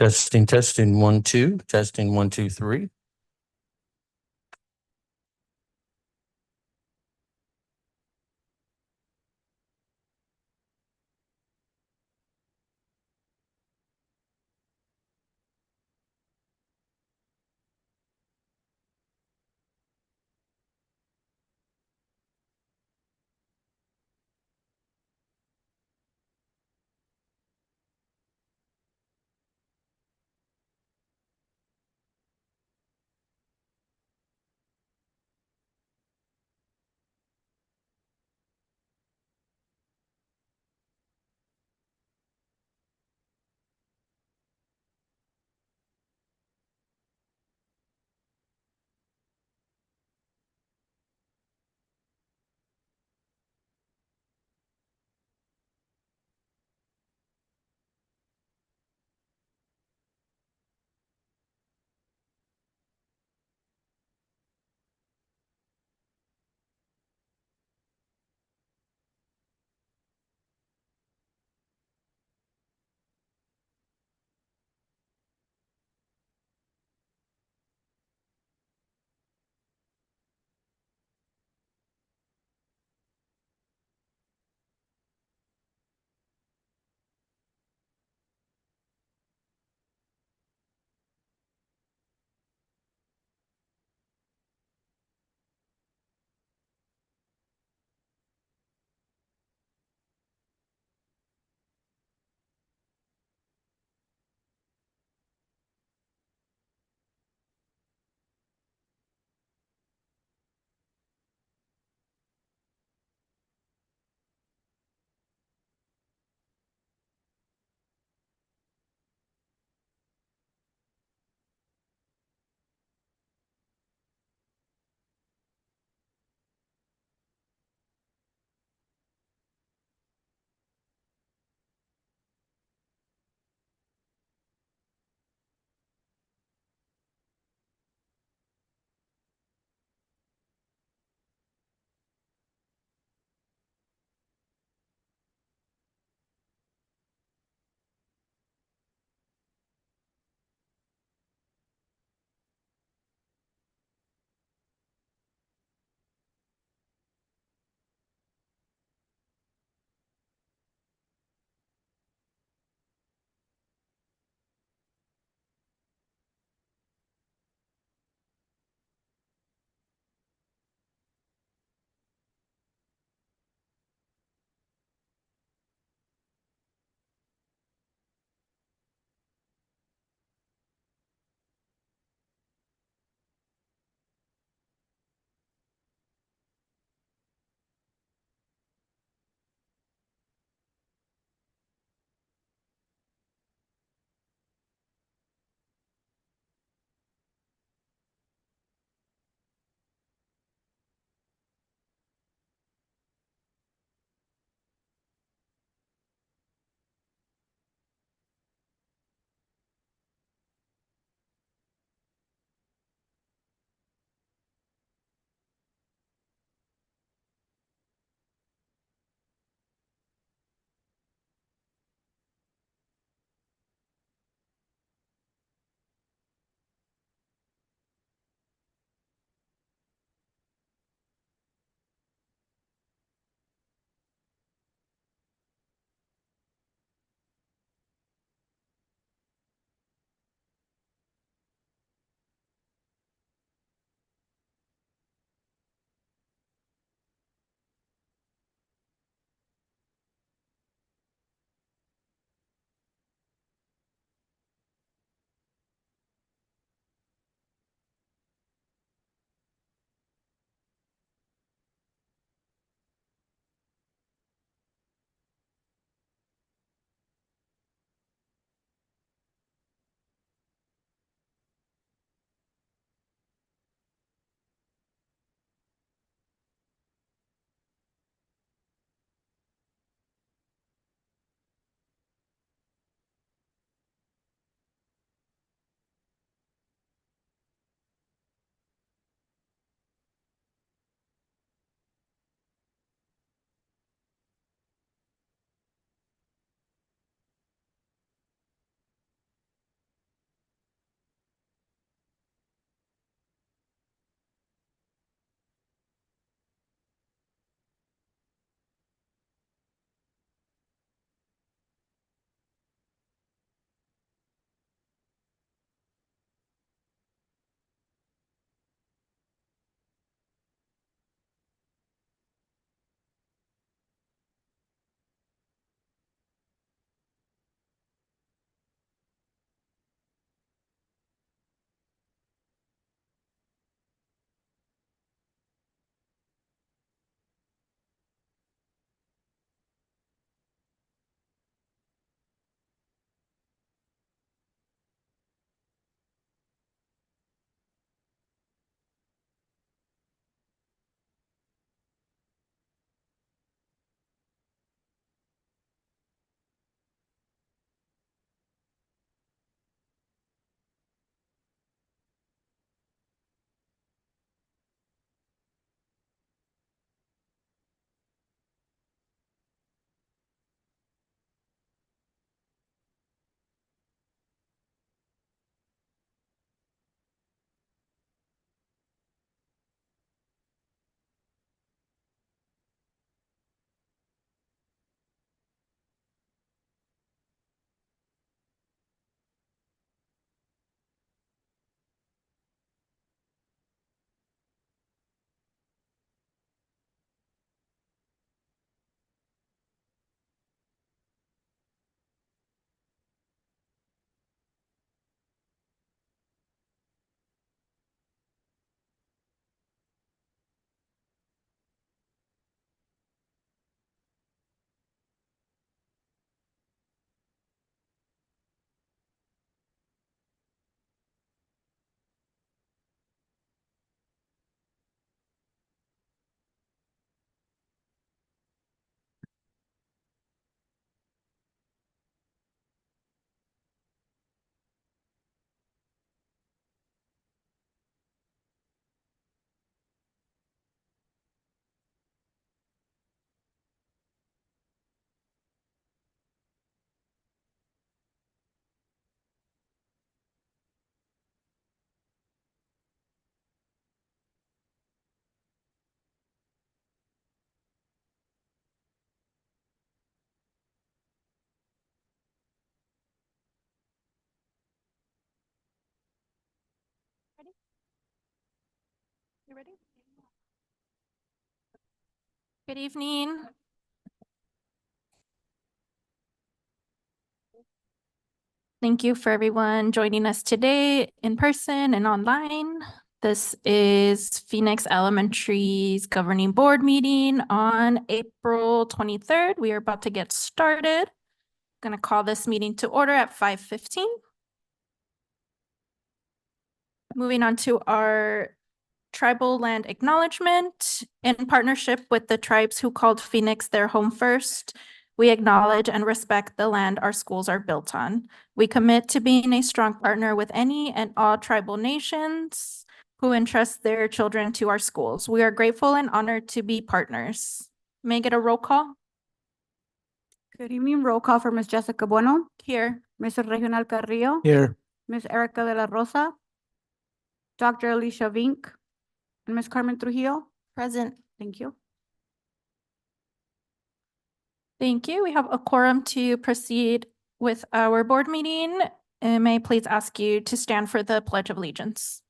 Testing, testing, 1, 2, testing, 1, 2, 3. Ready? Good evening. Thank you for everyone joining us today in person and online. This is Phoenix Elementary's governing board meeting on April 23rd. We are about to get started. Going to call this meeting to order at 5:15. Moving on to our tribal land acknowledgement. In partnership with the tribes who called Phoenix their home first, we acknowledge and respect the land our schools are built on. We commit to being a strong partner with any and all tribal nations who entrust their children to our schools. We are grateful and honored to be partners. May I get a roll call? Good evening. Roll call for Ms. Jessica Bueno, Here. Mr. Regional Carrillo, Here. Ms. Erica de la Rosa, Dr. Alicia Vink, and Ms. Carmen Trujillo. Present. Thank you. Thank you. We have a quorum to proceed with our board meeting. May I please ask you to stand for the Pledge of Allegiance?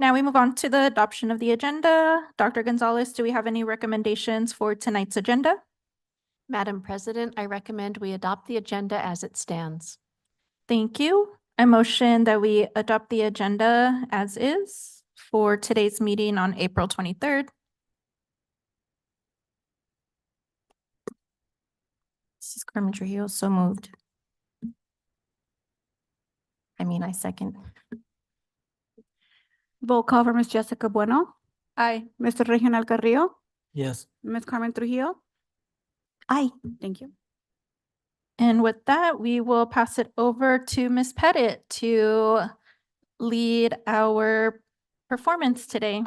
Now we move on to the adoption of the agenda. Dr. Gonzalez, do we have any recommendations for tonight's agenda? Madam President, I recommend we adopt the agenda as it stands. Thank you. I motion that we adopt the agenda as is for today's meeting on April 23rd. This is Carmen Trujillo, so moved. I second. Roll call for Ms. Jessica Bueno, Aye. Mr. Regional Carrillo, Yes. Ms. Carmen Trujillo. Aye. Thank you. And with that, we will pass it over to Ms. Pettit to lead our performance today.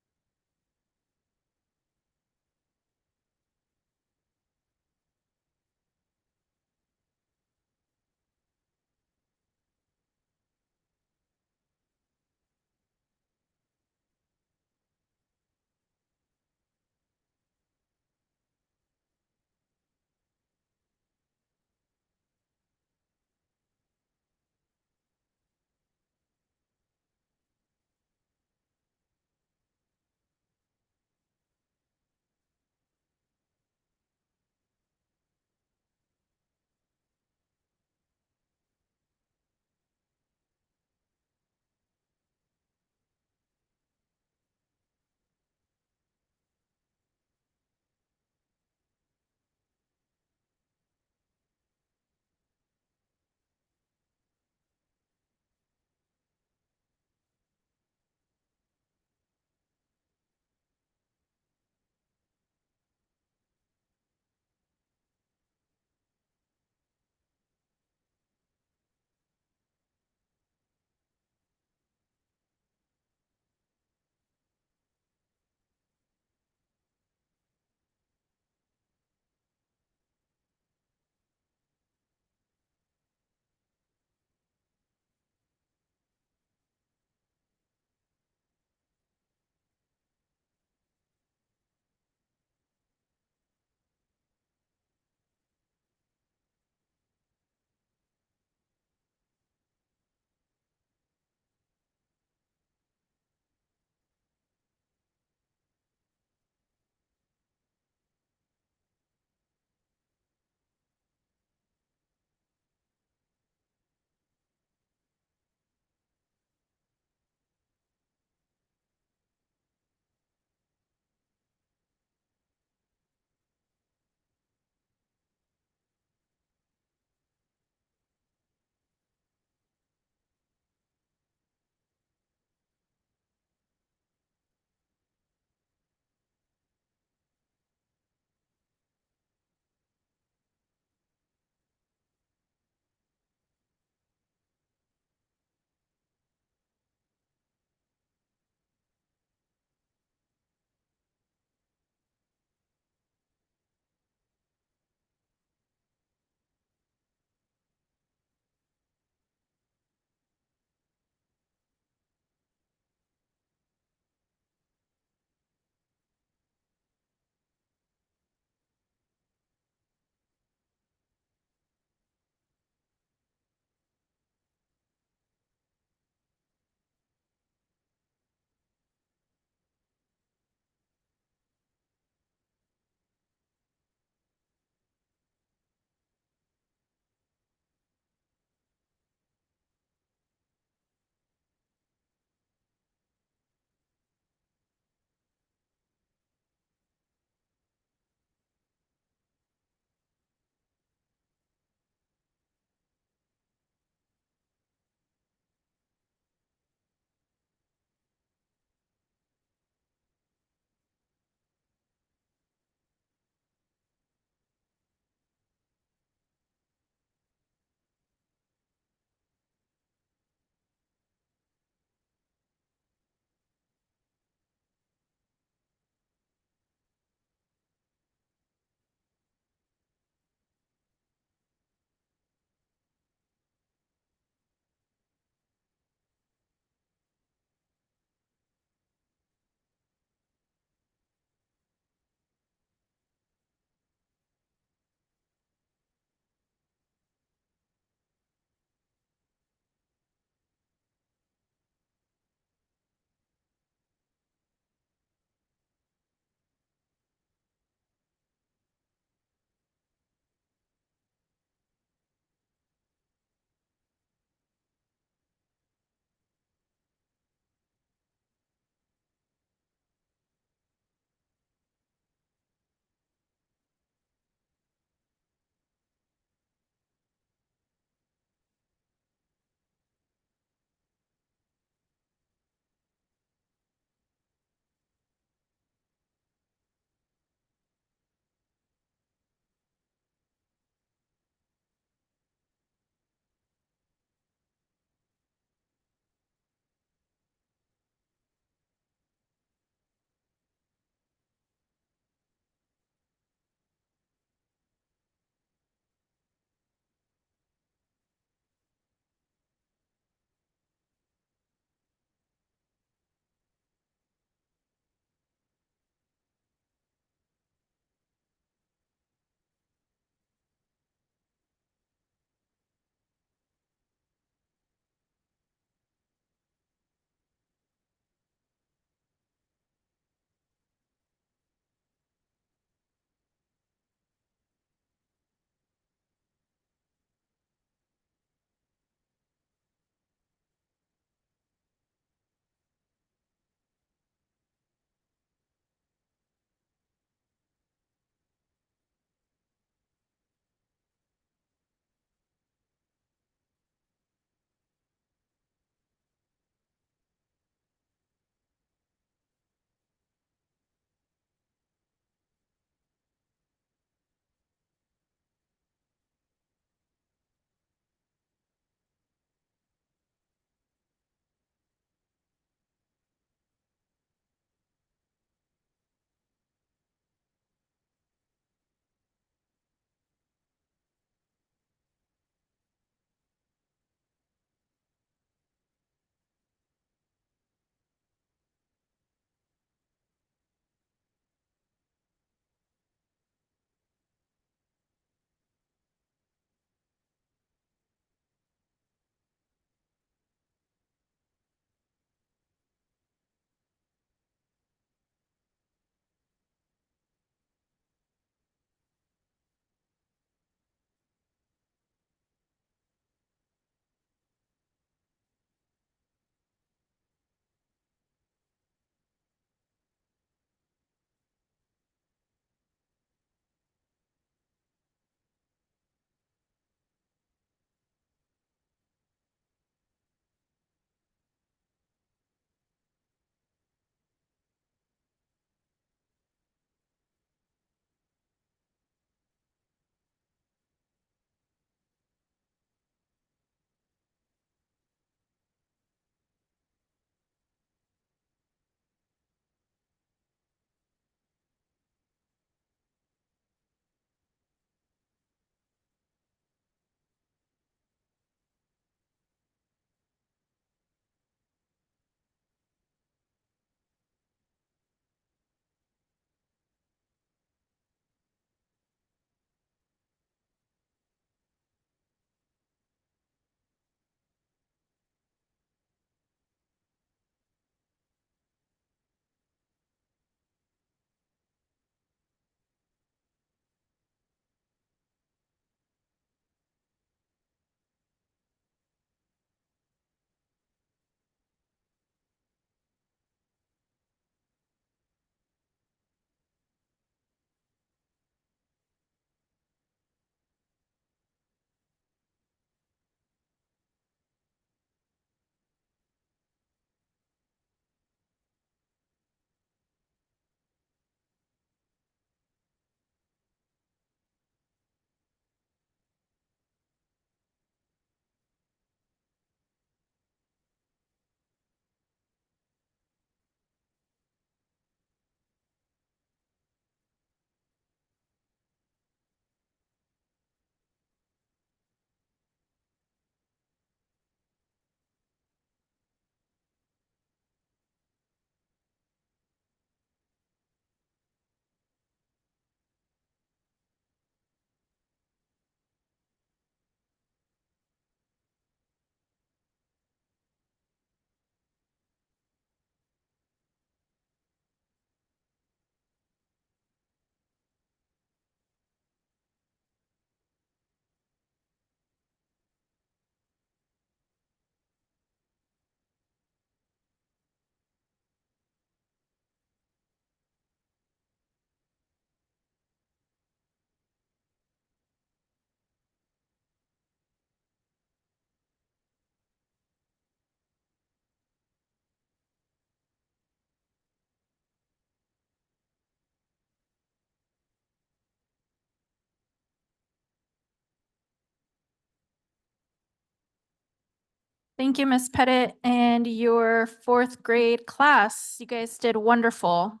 Thank you, Ms. Pettit, and your fourth grade class. You guys did wonderful.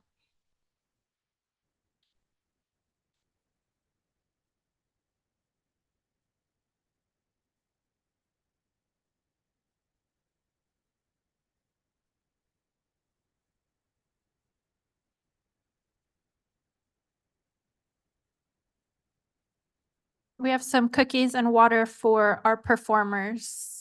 We have some cookies and water for our performers.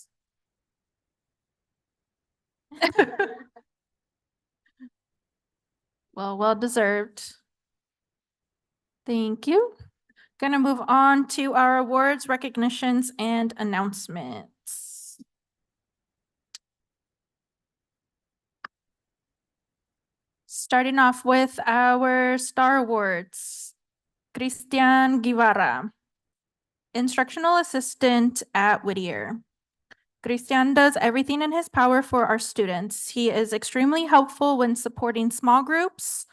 Well deserved. Thank you. Gonna move on to our awards, recognitions, and announcements. Starting off with our Star Awards. Cristian Guevara, Instructional Assistant at Whittier. Cristian does everything in his power for our students. He is extremely helpful when supporting small groups.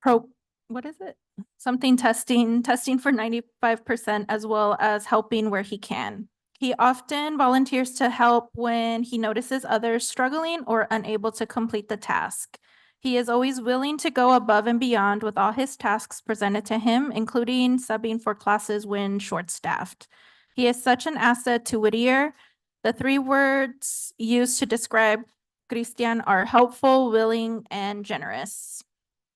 What is it? Something testing for 95%, as well as helping where he can. He often volunteers to help when he notices others struggling or unable to complete the task. He is always willing to go above and beyond with all his tasks presented to him, including subbing for classes when short-staffed. He is such an asset to Whittier. The 3 words used to describe Cristian are helpful, willing, and generous.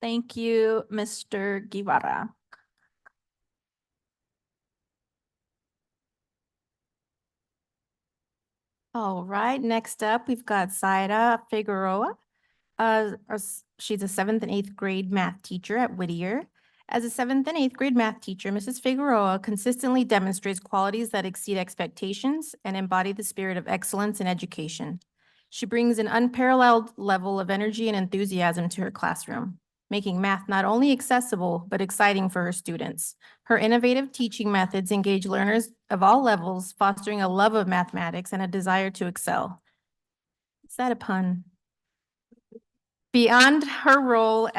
Thank you, Mr. Guevara. All right, next up, we've got Zaira Figueroa. She's a 7th and 8th grade math teacher at Whittier. As a 7th and 8th grade math teacher, Mrs. Figueroa consistently demonstrates qualities that exceed expectations and embody the spirit of excellence in education. She brings an unparalleled level of energy and enthusiasm to her classroom, making math not only accessible, but exciting for her students. Her innovative teaching methods engage learners of all levels, fostering a love of mathematics and a desire to excel. Is that a pun? Beyond her role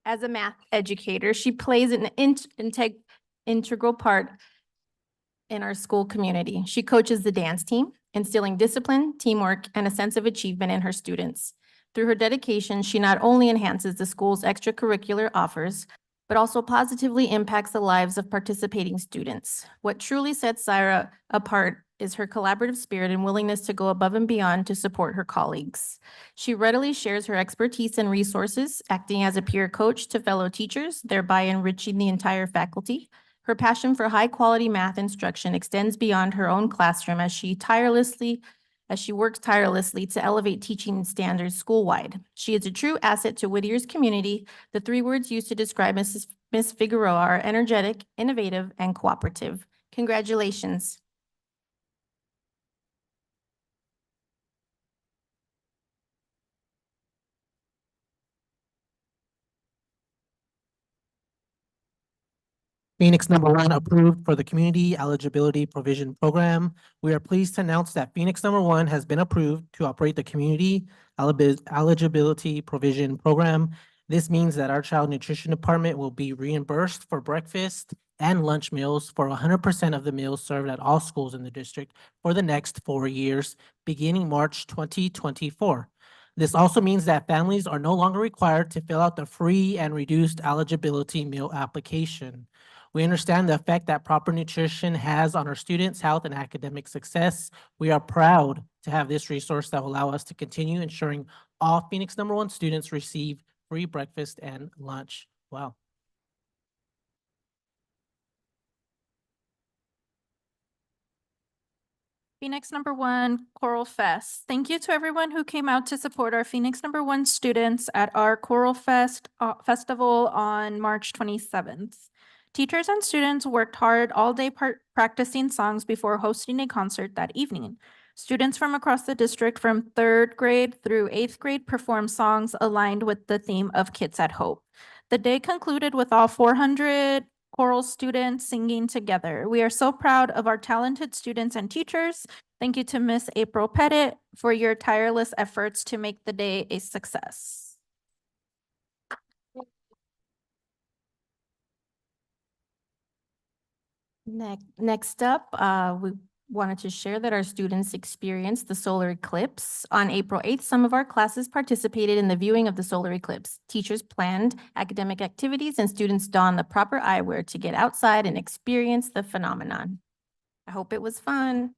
as a math educator, she plays an integral part in our school community. She coaches the dance team, instilling discipline, teamwork, and a sense of achievement in her students. Through her dedication, she not only enhances the school's extracurricular offers, but also positively impacts the lives of participating students. What truly sets Zaira apart is her collaborative spirit and willingness to go above and beyond to support her colleagues. She readily shares her expertise and resources, acting as a peer coach to fellow teachers, thereby enriching the entire faculty. Her passion for high-quality math instruction extends beyond her own classroom as she works tirelessly to elevate teaching standards school-wide. She is a true asset to Whittier's community. The 3 words used to describe Ms. Figueroa are energetic, innovative, and cooperative. Congratulations. Phoenix number 1 approved for the Community Eligibility Provision Program. We are pleased to announce that Phoenix number 1 has been approved to operate the Community Eligibility Provision Program. This means that our Child Nutrition Department will be reimbursed for breakfast and lunch meals for 100% of the meals served at all schools in the district for the next 4 years, beginning March 2024. This also means that families are no longer required to fill out the free and reduced eligibility meal application. We understand the effect that proper nutrition has on our students' health and academic success. We are proud to have this resource that will allow us to continue ensuring all Phoenix number 1 students receive free breakfast and lunch. Wow. Phoenix number 1 Choral Fest. Thank you to everyone who came out to support our Phoenix number 1 students at our Choral Festival on March 27th. Teachers and students worked hard all day practicing songs before hosting a concert that evening. Students from across the district from 3rd grade through 8th grade performed songs aligned with the theme of Kids at Hope. The day concluded with all 400 choral students singing together. We are so proud of our talented students and teachers. Thank you to Miss April Pettit for your tireless efforts to make the day a success. Next up, wanted to share that our students experienced the solar eclipse. On April 8th, some of our classes participated in the viewing of the solar eclipse. Teachers planned academic activities and students donned the proper eyewear to get outside and experience the phenomenon. I hope it was fun.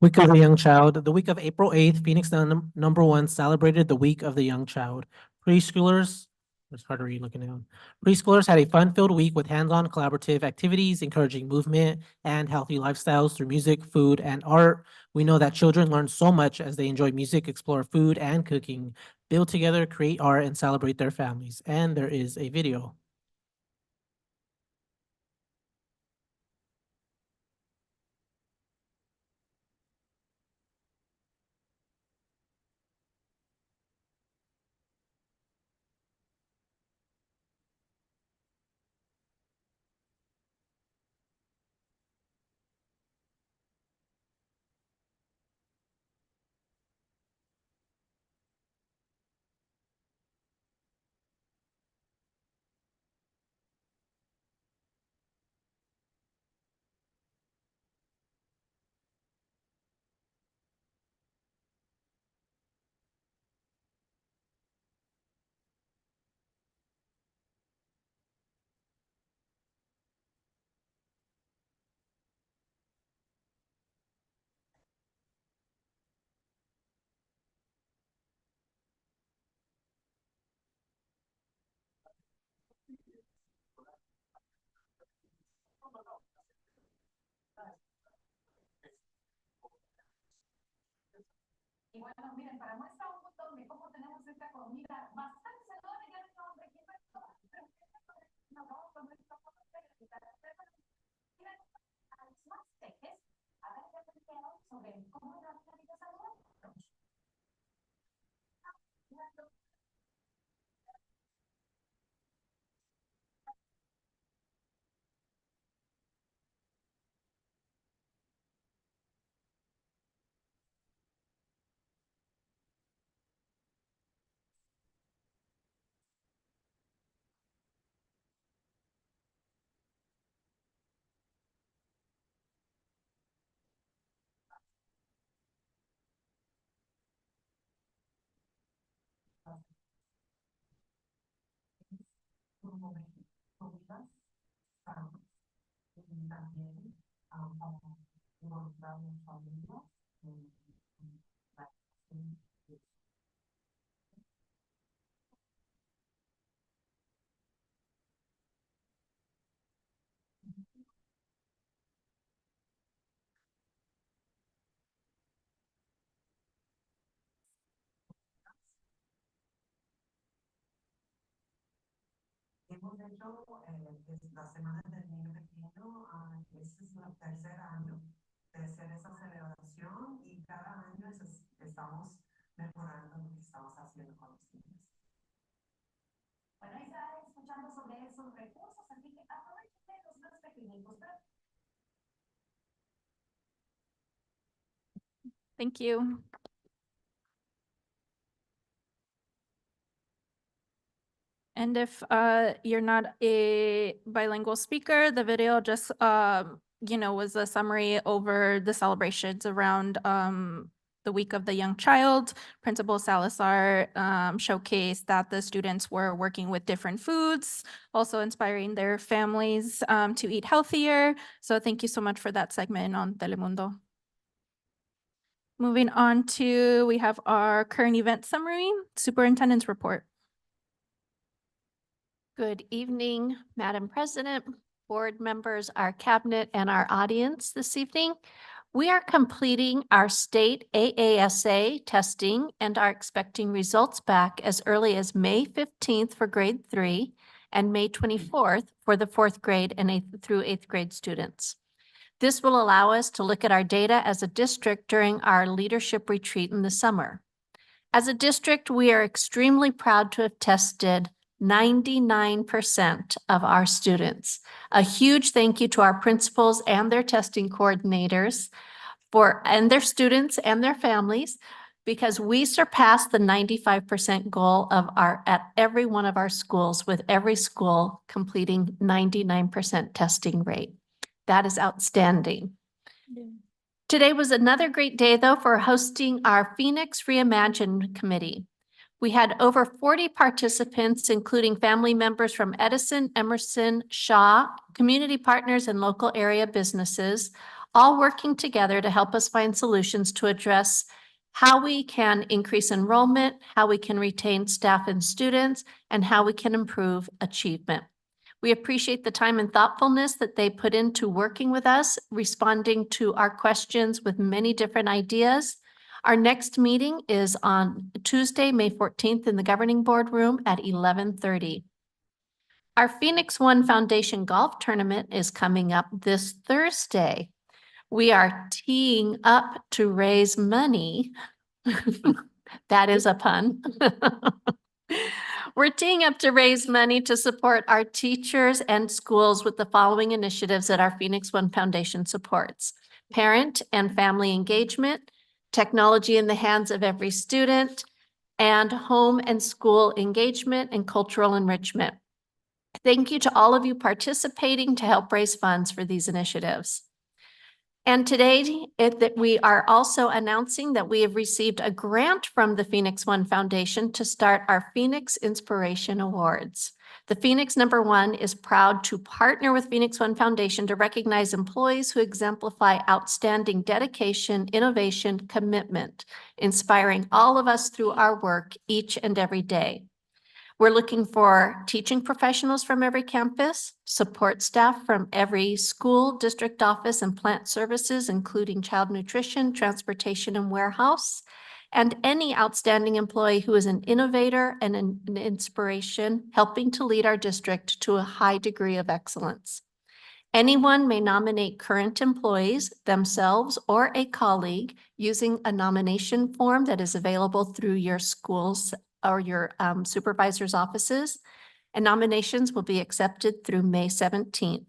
Week of the Young Child. The week of April 8th, Phoenix number one celebrated the Week of the Young Child. Preschoolers, it's hard to read looking down. Preschoolers had a fun-filled week with hands-on collaborative activities, encouraging movement and healthy lifestyles through music, food, and art. We know that children learn so much as they enjoy music, explore food and cooking, build together, create art, and celebrate their families. And there is a video. Y bueno, miren, para muestra un botón de cómo tenemos esta comida bastante saludable, ya no nombre, ¿quién más? No, vamos a ver cómo se miren, a los más peques, a ver qué aprendieron sobre cómo era la vida saludable. Hemos hecho la semana del niño pequeño, este es el tercer año de hacer esa celebración y cada año estamos mejorando lo que estamos haciendo con los niños. Bueno, ahí está escuchando sobre esos recursos, así que aprovechen los más pequeñitos. Thank you. And if you're not a bilingual speaker, the video just was a summary over the celebrations around the Week of the Young Child. Principal Salazar showcased that the students were working with different foods, also inspiring their families to eat healthier. So thank you so much for that segment on Telemundo. Moving on to, we have our current event summary, Superintendent's report. Good evening, Madam President, board members, our cabinet, and our audience this evening. We are completing our state AASA testing and are expecting results back as early as May 15th for grade 3 and May 24th for the 4th grade and 8th through 8th grade students. This will allow us to look at our data as a district during our leadership retreat in the summer. As a district, we are extremely proud to have tested 99% of our students. A huge thank you to our principals and their testing coordinators and their students and their families, because we surpassed the 95% goal of at every one of our schools, with every school completing 99% testing rate. That is outstanding. Today was another great day, though, for hosting our Phoenix Reimagined Committee. We had over 40 participants, including family members from Edison, Emerson, Shaw, community partners, and local area businesses, all working together to help us find solutions to address how we can increase enrollment, how we can retain staff and students, and how we can improve achievement. We appreciate the time and thoughtfulness that they put into working with us, responding to our questions with many different ideas. Our next meeting is on Tuesday, May 14th in the Governing Board Room at 11:30. Our Phoenix One Foundation Golf Tournament is coming up this Thursday. We are teeing up to raise money. That is a pun. We're teeing up to raise money to support our teachers and schools with the following initiatives that our Phoenix One Foundation supports: parent and family engagement, technology in the hands of every student, and home and school engagement and cultural enrichment. Thank you to all of you participating to help raise funds for these initiatives. And today, that we are also announcing that we have received a grant from the Phoenix One Foundation to start our Phoenix Inspiration Awards. The Phoenix #1 is proud to partner with Phoenix One Foundation to recognize employees who exemplify outstanding dedication, innovation, commitment, inspiring all of us through our work each and every day. We're looking for teaching professionals from every campus, support staff from every school, district office, and plant services, including child nutrition, transportation, and warehouse, and any outstanding employee who is an innovator and an inspiration, helping to lead our district to a high degree of excellence. Anyone may nominate current employees, themselves, or a colleague using a nomination form that is available through your schools or your supervisor's offices, and nominations will be accepted through May 17th.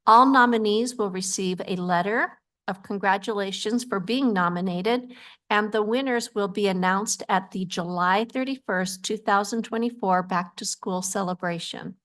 All nominees will receive a letter of congratulations for being nominated, and the winners will be announced at the July 31st, 2024 Back to School celebration.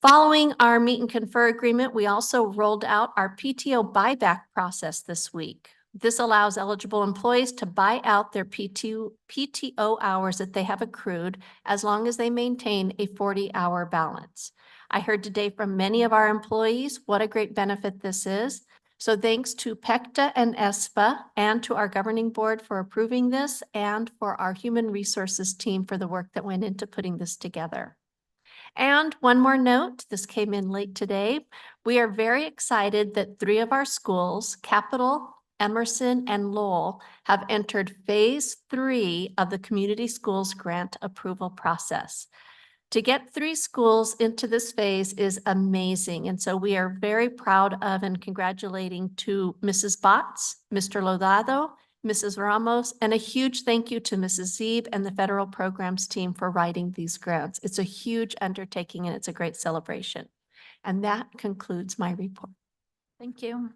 Following our meet and confer agreement, we also rolled out our PTO buyback process this week. This allows eligible employees to buy out their PTO hours that they have accrued as long as they maintain a 40-hour balance. I heard today from many of our employees what a great benefit this is. So thanks to PECTA and ESPA and to our governing board for approving this, and for our human resources team for the work that went into putting this together. And one more note, this came in late today. We are very excited that 3 of our schools, Capital, Emerson, and Lowell, have entered phase 3 of the Community Schools Grant Approval process. To get 3 schools into this phase is amazing. And so we are very proud of and congratulating to Mrs. Botts, Mr. Lodado, Mrs. Ramos, and a huge thank you to Mrs. Zeeb and the federal programs team for writing these grants. It's a huge undertaking and it's a great celebration. And that concludes my report. Thank you.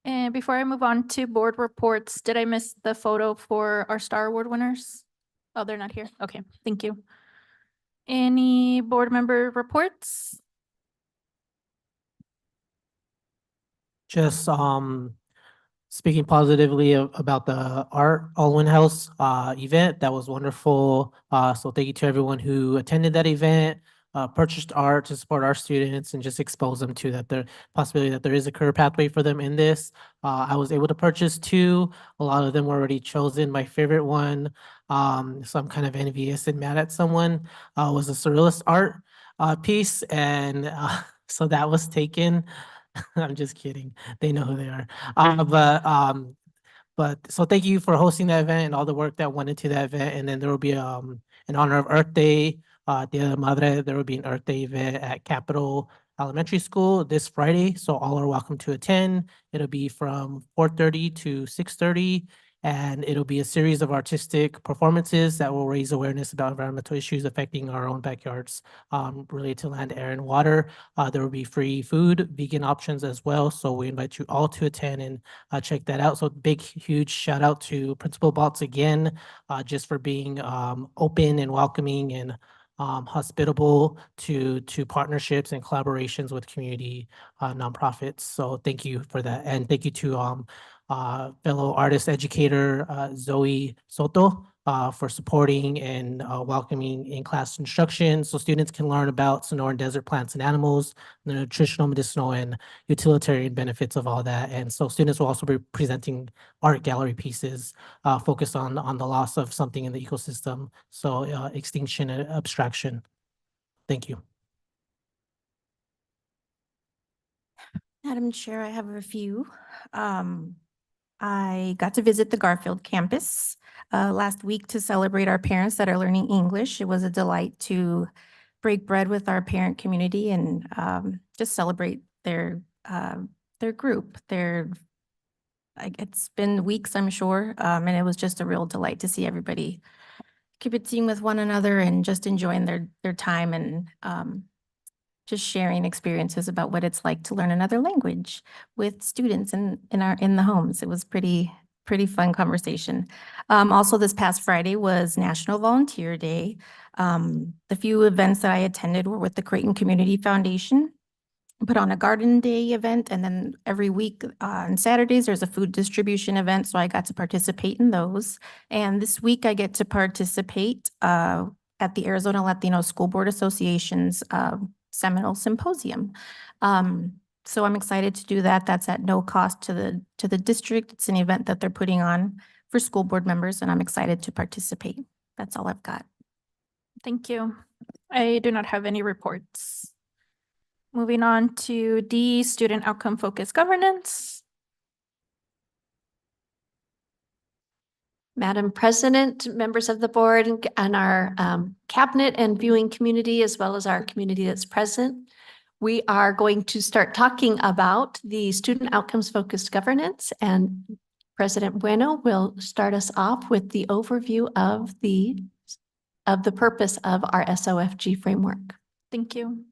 And before I move on to board reports, did I miss the photo for our Star Award winners? Oh, they're not here. Okay, thank you. Any board member reports? Just speaking positively about the Art All-in House event. That was wonderful. So thank you to everyone who attended that event, purchased art to support our students and just expose them to the possibility that there is a career pathway for them in this. I was able to purchase 2. A lot of them were already chosen. My favorite one, so I'm kind of envious and mad at someone, was a surrealist art piece. And so that was taken. I'm just kidding. They know who they are. But so thank you for hosting that event and all the work that went into that event. And then there will be in honor of Earth Day, Dia de la Madre, there will be an Earth Day event at Capitol Elementary School this Friday. So all are welcome to attend. It'll be from 4:30 to 6:30. And it'll be a series of artistic performances that will raise awareness about environmental issues affecting our own backyards related to land, air, and water. There will be free food, vegan options as well. So we invite you all to attend and check that out. So big, huge shout out to Principal Baltz again, just for being open and welcoming and hospitable to partnerships and collaborations with community nonprofits. So thank you for that. And thank you to fellow artist educator Zoe Soto for supporting and welcoming in-class instruction so students can learn about Sonoran desert plants and animals, the nutritional, medicinal, and utilitarian benefits of all that. And so students will also be presenting art gallery pieces focused on the loss of something in the ecosystem. So extinction and abstraction. Thank you. Madam Chair, I have a few. I got to visit the Garfield campus last week to celebrate our parents that are learning English. It was a delight to break bread with our parent community and just celebrate their group. It's been weeks, I'm sure, and it was just a real delight to see everybody kibitzing with one another and just enjoying their time and just sharing experiences about what it's like to learn another language with students in the homes. It was pretty fun conversation. Also, this past Friday was National Volunteer Day. The few events that I attended were with the Creighton Community Foundation, put on a garden day event, and then every week on Saturdays, there's a food distribution event, so I got to participate in those. And this week I get to participate at the Arizona Latino School Board Association's Seminole Symposium. So I'm excited to do that. That's at no cost to the district. It's an event that they're putting on for school board members, and I'm excited to participate. That's all I've got. Thank you. I do not have any reports. Moving on to D, student outcome focused governance. Madam President, members of the board and our cabinet and viewing community, as well as our community that's present, we are going to start talking about the student outcomes focused governance, and President Bueno will start us off with the overview of the purpose of our SOFG framework. Thank you.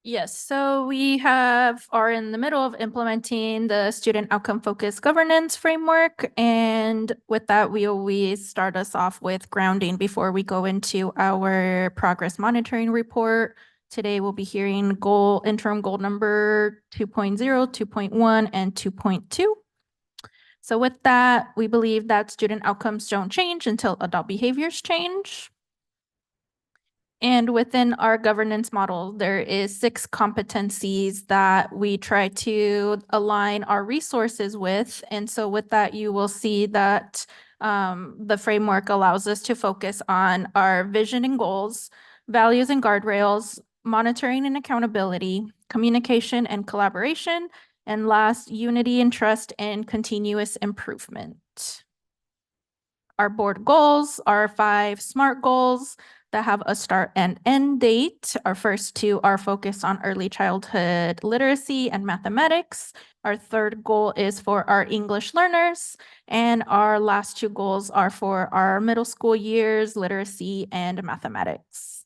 Yes, so we are in the middle of implementing the student outcome focused governance framework. And with that, we always start us off with grounding before we go into our progress monitoring report. Today, we'll be hearing interim goal number 2.0, 2.1, and 2.2. So with that, we believe that student outcomes don't change until adult behaviors change. And within our governance model, there is 6 competencies that we try to align our resources with. And so with that, you will see that the framework allows us to focus on our vision and goals, values and guardrails, monitoring and accountability, communication and collaboration, and last, unity and trust and continuous improvement. Our board goals are 5 SMART goals that have a start and end date. Our first 2 are focused on early childhood literacy and mathematics. Our third goal is for our English learners. And our last 2 goals are for our middle school years, literacy and mathematics.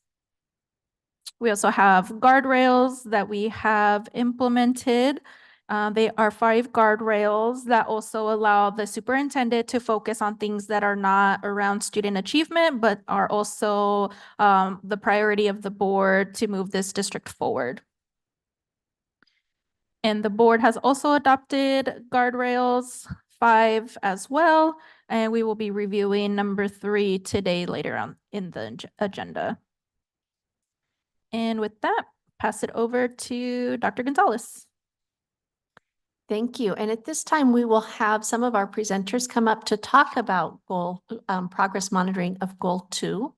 We also have guardrails that we have implemented. They are 5 guardrails that also allow the superintendent to focus on things that are not around student achievement, but are also the priority of the board to move this district forward. And the board has also adopted guardrails 5 as well, and we will be reviewing number 3 today later on in the agenda. And with that, pass it over to Dr. Gonzalez. Thank you. And at this time, we will have some of our presenters come up to talk about progress monitoring of goal 2.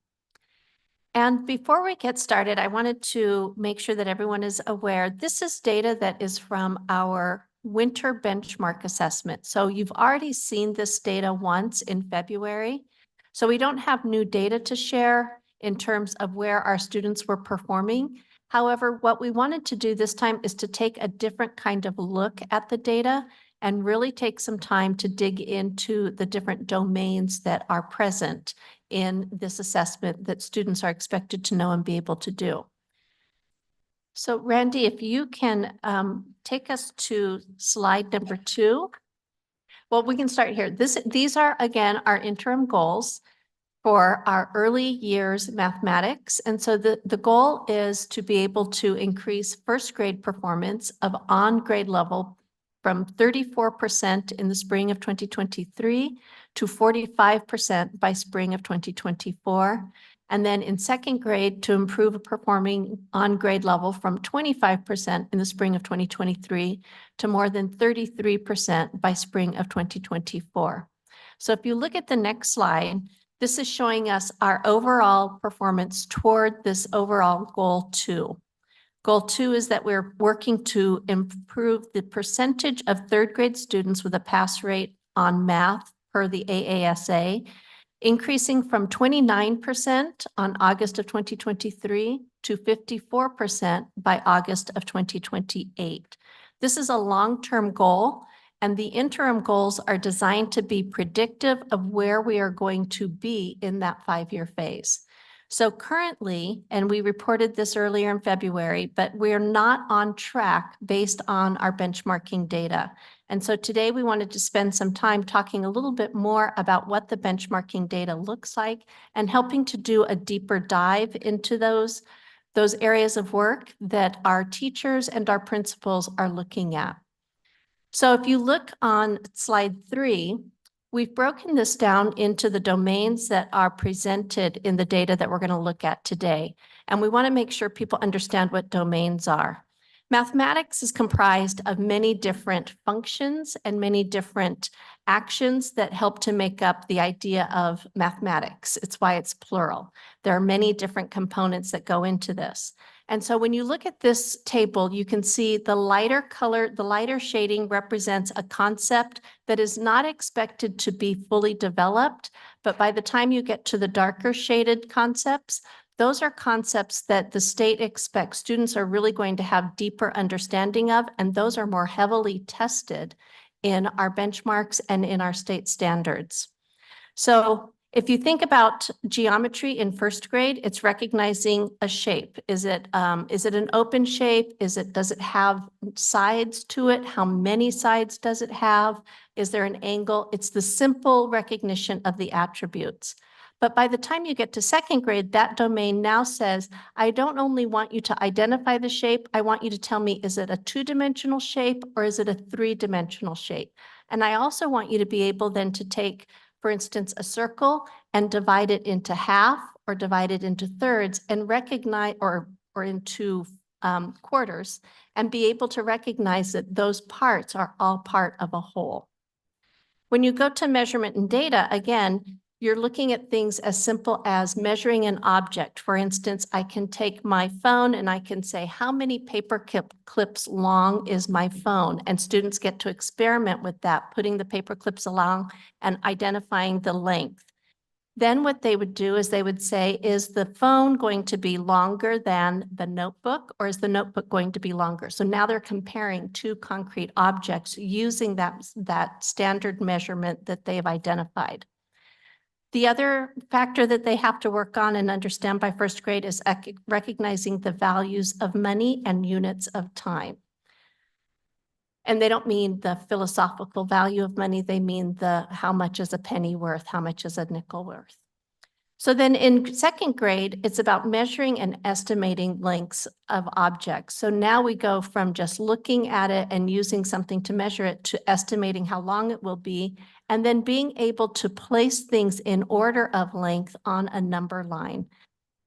And before we get started, I wanted to make sure that everyone is aware, this is data that is from our winter benchmark assessment. So you've already seen this data once in February. So we don't have new data to share in terms of where our students were performing. However, what we wanted to do this time is to take a different kind of look at the data and really take some time to dig into the different domains that are present in this assessment that students are expected to know and be able to do. So Randy, if you can take us to slide number 2. Well, we can start here. These are, again, our interim goals for our early years mathematics. And so the goal is to be able to increase first grade performance of on grade level from 34% in the spring of 2023 to 45% by spring of 2024. And then in second grade to improve performing on grade level from 25% in the spring of 2023 to more than 33% by spring of 2024. So if you look at the next slide, this is showing us our overall performance toward this overall goal 2. Goal 2 is that we're working to improve the percentage of third grade students with a pass rate on math per the AASA, increasing from 29% on August of 2023 to 54% by August of 2028. This is a long-term goal, and the interim goals are designed to be predictive of where we are going to be in that 5-year phase. So currently, and we reported this earlier in February, but we're not on track based on our benchmarking data. And so today we wanted to spend some time talking a little bit more about what the benchmarking data looks like and helping to do a deeper dive into those areas of work that our teachers and our principals are looking at. So if you look on slide 3, we've broken this down into the domains that are presented in the data that we're going to look at today. And we want to make sure people understand what domains are. Mathematics is comprised of many different functions and many different actions that help to make up the idea of mathematics. It's why it's plural. There are many different components that go into this. And so when you look at this table, you can see the lighter color, the lighter shading represents a concept that is not expected to be fully developed, but by the time you get to the darker shaded concepts, those are concepts that the state expects students are really going to have deeper understanding of, and those are more heavily tested in our benchmarks and in our state standards. So if you think about geometry in first grade, it's recognizing a shape. Is it an open shape? Does it have sides to it? How many sides does it have? Is there an angle? It's the simple recognition of the attributes. But by the time you get to second grade, that domain now says, I don't only want you to identify the shape, I want you to tell me, is it a 2-dimensional shape or is it a 3-dimensional shape? And I also want you to be able then to take, for instance, a circle and divide it into half or divide it into thirds and recognize, or into quarters, and be able to recognize that those parts are all part of a whole. When you go to measurement and data, again, you're looking at things as simple as measuring an object. For instance, I can take my phone and I can say, how many paper clips long is my phone? And students get to experiment with that, putting the paper clips along and identifying the length. Then what they would do is they would say, is the phone going to be longer than the notebook, or is the notebook going to be longer? So now they're comparing two concrete objects using that standard measurement that they've identified. The other factor that they have to work on and understand by first grade is recognizing the values of money and units of time. And they don't mean the philosophical value of money, they mean how much is a penny worth, how much is a nickel worth. So then in second grade, it's about measuring and estimating lengths of objects. So now we go from just looking at it and using something to measure it to estimating how long it will be, and then being able to place things in order of length on a number line.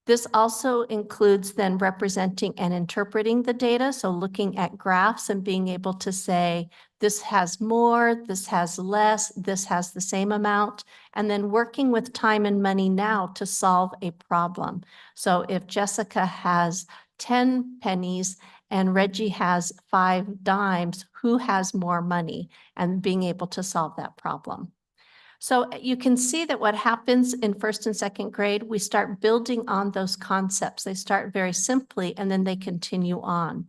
This also includes then representing and interpreting the data. So looking at graphs and being able to say, this has more, this has less, this has the same amount, and then working with time and money now to solve a problem. So if Jessica has 10 pennies and Reggie has 5 dimes, who has more money? And being able to solve that problem. So you can see that what happens in first and second grade, we start building on those concepts. They start very simply and then they continue on.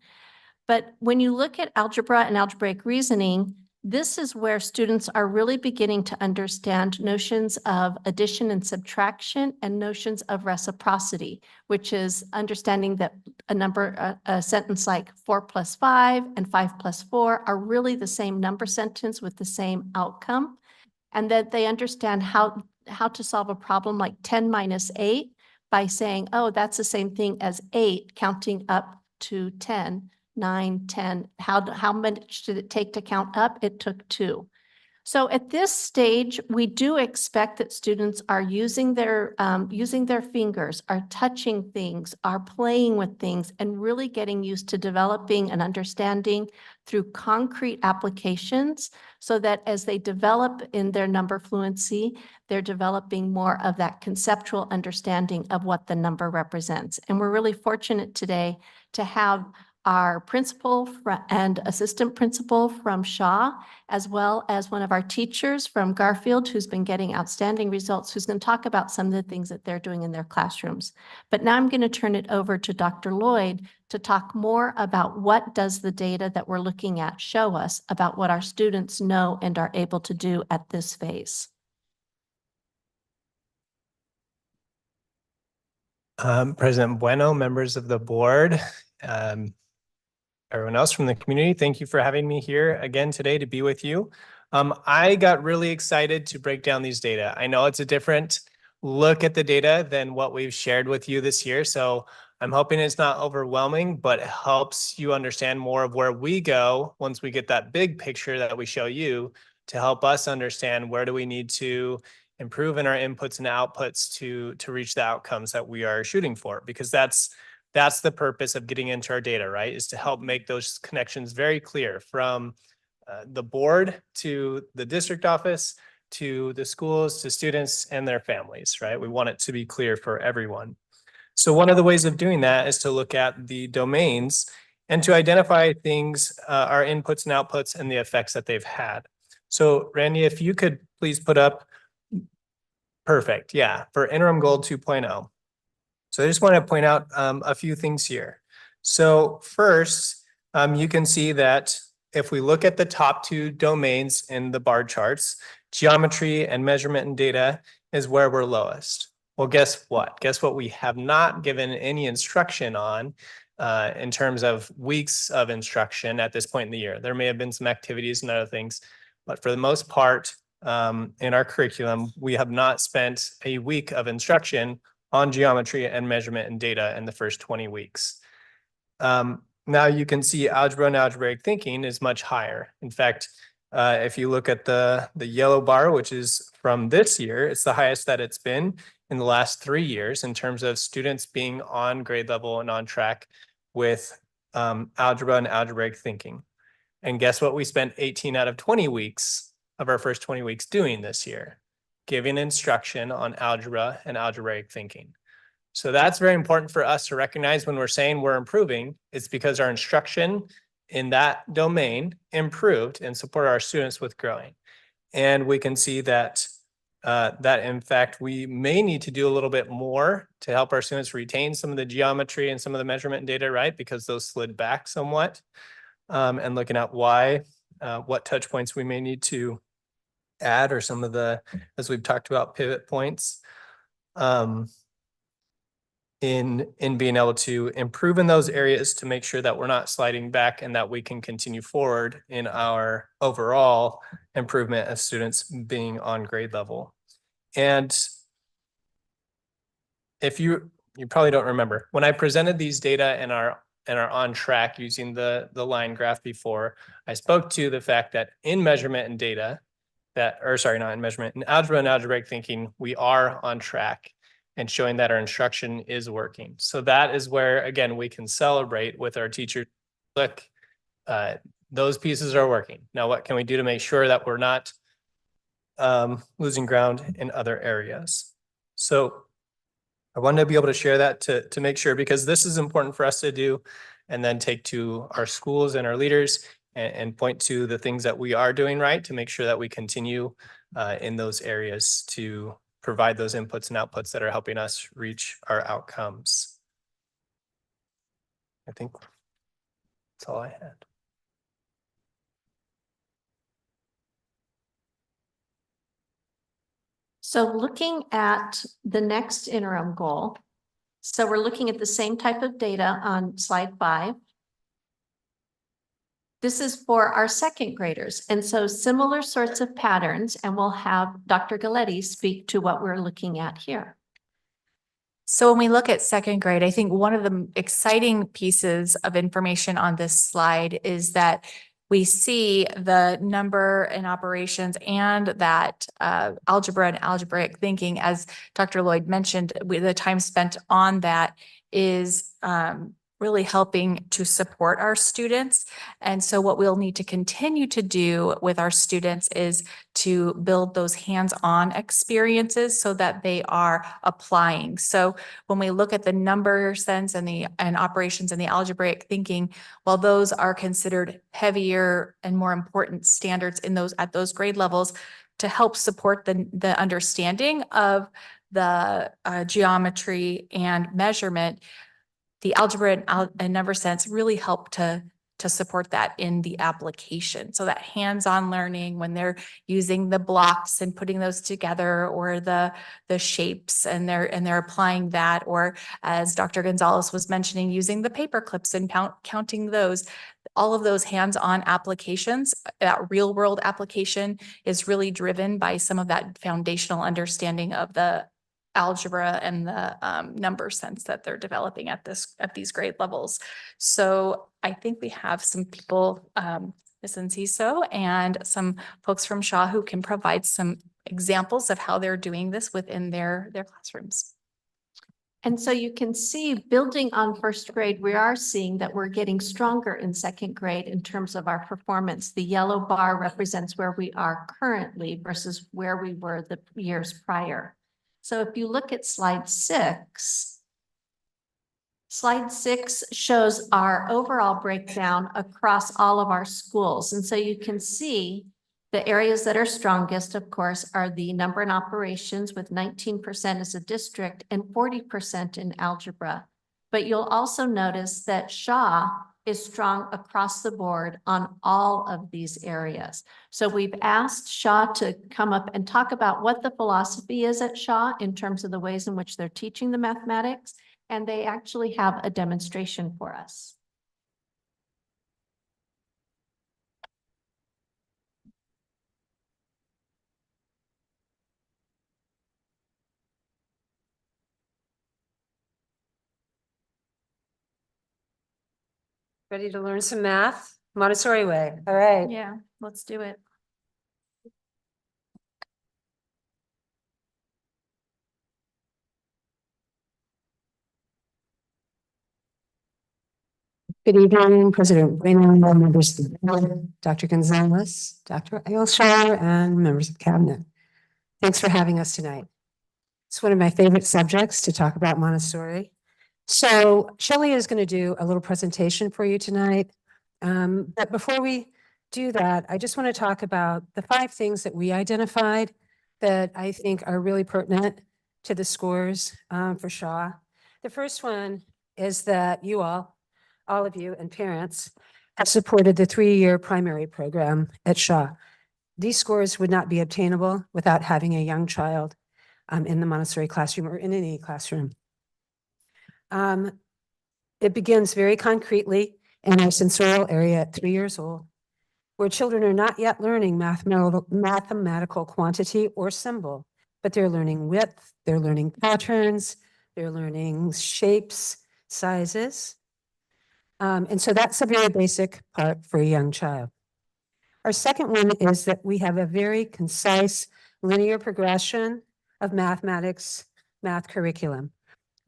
But when you look at algebra and algebraic reasoning, This is where students are really beginning to understand notions of addition and subtraction and notions of reciprocity, which is understanding that a sentence like 4 + 5 and 5 + 4 are really the same number sentence with the same outcome. And that they understand how to solve a problem like 10 - 8 by saying, oh, that's the same thing as 8, counting up to 10. 9, 10. How much did it take to count up? It took 2. So at this stage, we do expect that students are using their fingers, are touching things, are playing with things, and really getting used to developing an understanding through concrete applications so that as they develop in their number fluency, they're developing more of that conceptual understanding of what the number represents. And we're really fortunate today to have our principal and assistant principal from Shaw, as well as one of our teachers from Garfield, who's been getting outstanding results, who's going to talk about some of the things that they're doing in their classrooms. But now I'm going to turn it over to Dr. Lloyd to talk more about what does the data that we're looking at show us about what our students know and are able to do at this phase. President Bueno, members of the board, everyone else from the community, thank you for having me here again today to be with you. I got really excited to break down these data. I know it's a different look at the data than what we've shared with you this year, so I'm hoping it's not overwhelming, but it helps you understand more of where we go once we get that big picture that we show you to help us understand where do we need to improve in our inputs and outputs to reach the outcomes that we are shooting for, because that's the purpose of getting into our data, right? Is to help make those connections very clear from the board to the district office, to the schools, to students and their families, right? We want it to be clear for everyone. So one of the ways of doing that is to look at the domains and to identify things, our inputs and outputs and the effects that they've had. So Randy, if you could please put up, perfect, yeah, for interim goal 2.0. So I just want to point out a few things here. So first, you can see that if we look at the top 2 domains in the bar charts, geometry and measurement and data is where we're lowest. Well, guess what? Guess what we have not given any instruction on in terms of weeks of instruction at this point in the year. There may have been some activities and other things, but for the most part in our curriculum, we have not spent a week of instruction on geometry and measurement and data in the first 20 weeks. Now you can see algebra and algebraic thinking is much higher. In fact, if you look at the yellow bar, which is from this year, it's the highest that it's been in the last 3 years in terms of students being on grade level and on track with algebra and algebraic thinking. And guess what we spent 18 out of 20 weeks of our first 20 weeks doing this year? Giving instruction on algebra and algebraic thinking. So that's very important for us to recognize when we're saying we're improving. It's because our instruction in that domain improved and support our students with growing. And we can see that in fact, we may need to do a little bit more to help our students retain some of the geometry and some of the measurement data, right? Because those slid back somewhat. And looking at why, what touch points we may need to add, or some of the, as we've talked about, pivot points in being able to improve in those areas to make sure that we're not sliding back and that we can continue forward in our overall improvement of students being on grade level. And if you probably don't remember, when I presented these data and are on track using the line graph before, I spoke to the fact that in measurement and data, not in measurement, in algebra and algebraic thinking, we are on track and showing that our instruction is working. So that is where, again, we can celebrate with our teachers. Look, those pieces are working. Now, what can we do to make sure that we're not losing ground in other areas? So I wanted to be able to share that to make sure, because this is important for us to do and then take to our schools and our leaders and point to the things that we are doing right to make sure that we continue in those areas to provide those inputs and outputs that are helping us reach our outcomes. I think that's all I had. So looking at the next interim goal, so we're looking at the same type of data on slide 5. This is for our second graders, and so similar sorts of patterns, and we'll have Dr. Galetti speak to what we're looking at here. So when we look at second grade, I think one of the exciting pieces of information on this slide is that we see the number in operations and that algebra and algebraic thinking, as Dr. Lloyd mentioned, the time spent on that is really helping to support our students. And so what we'll need to continue to do with our students is to build those hands-on experiences so that they are applying. So when we look at the number sense and the operations and the algebraic thinking, while those are considered heavier and more important standards in those at those grade levels to help support the understanding of the geometry and measurement, the algebra and number sense really help to support that in the application. So that hands-on learning when they're using the blocks and putting those together, or the shapes, and they're applying that, or as Dr. Gonzalez was mentioning, using the paper clips and counting those. All of those hands-on applications, that real world application is really driven by some of that foundational understanding of the algebra and the number sense that they're developing at these grade levels. So I think we have some people, Ms. Enciso and some folks from Shaw, who can provide some examples of how they're doing this within their classrooms. And so you can see, building on first grade, we are seeing that we're getting stronger in second grade in terms of our performance. The yellow bar represents where we are currently versus where we were the years prior. So if you look at slide 6 shows our overall breakdown across all of our schools. And so you can see the areas that are strongest, of course, are the number in operations with 19% as a district and 40% in algebra. But you'll also notice that Shaw is strong across the board on all of these areas. So we've asked Shaw to come up and talk about what the philosophy is at Shaw in terms of the ways in which they're teaching the mathematics, and they actually have a demonstration for us. Ready to learn some math? Montessori way. All right. Yeah, let's do it. Good evening, President Bueno, members of the board, Dr. Gonzalez, Dr. Ailshire, and members of cabinet. Thanks for having us tonight. It's one of my favorite subjects to talk about Montessori. So Shelley is going to do a little presentation for you tonight. But before we do that, I just want to talk about the 5 things that we identified that I think are really pertinent to the scores for Shaw. The first one is that you all of you and parents have supported the 3-year primary program at Shaw. These scores would not be obtainable without having a young child in the Montessori classroom or in any classroom. It begins very concretely in our sensorial area at 3 years old, where children are not yet learning mathematical quantity or symbol, but they're learning width, they're learning patterns, they're learning shapes, sizes. And so that's a very basic part for a young child. Our second one is that we have a very concise linear progression of mathematics, math curriculum.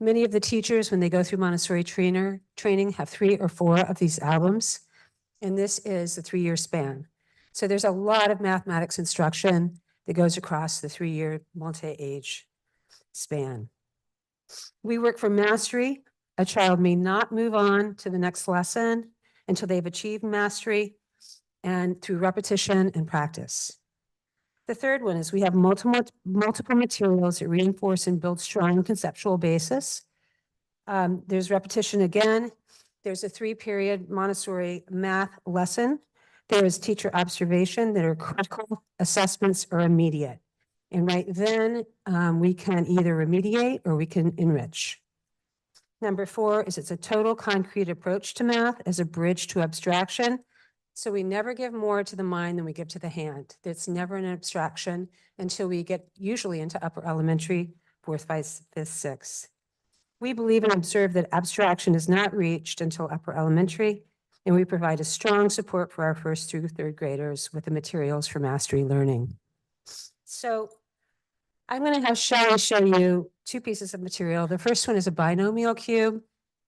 Many of the teachers, when they go through Montessori training, have 3 or 4 of these albums, and this is the 3-year span. So there's a lot of mathematics instruction that goes across the 3-year multi-age span. We work for mastery. A child may not move on to the next lesson until they've achieved mastery and through repetition and practice. The third one is we have multiple materials that reinforce and build strong conceptual basis. There's repetition again. There's a 3-period Montessori math lesson. There is teacher observation that are critical, assessments are immediate. And right then, we can either remediate or we can enrich. Number 4 is it's a total concrete approach to math as a bridge to abstraction. So we never give more to the mind than we give to the hand. It's never an abstraction until we get usually into upper elementary, 4th, 5th, 6th. We believe and observe that abstraction is not reached until upper elementary, and we provide a strong support for our 1st through 3rd graders with the materials for mastery learning. So I'm going to have Shelley show you 2 pieces of material. The first one is a binomial cube,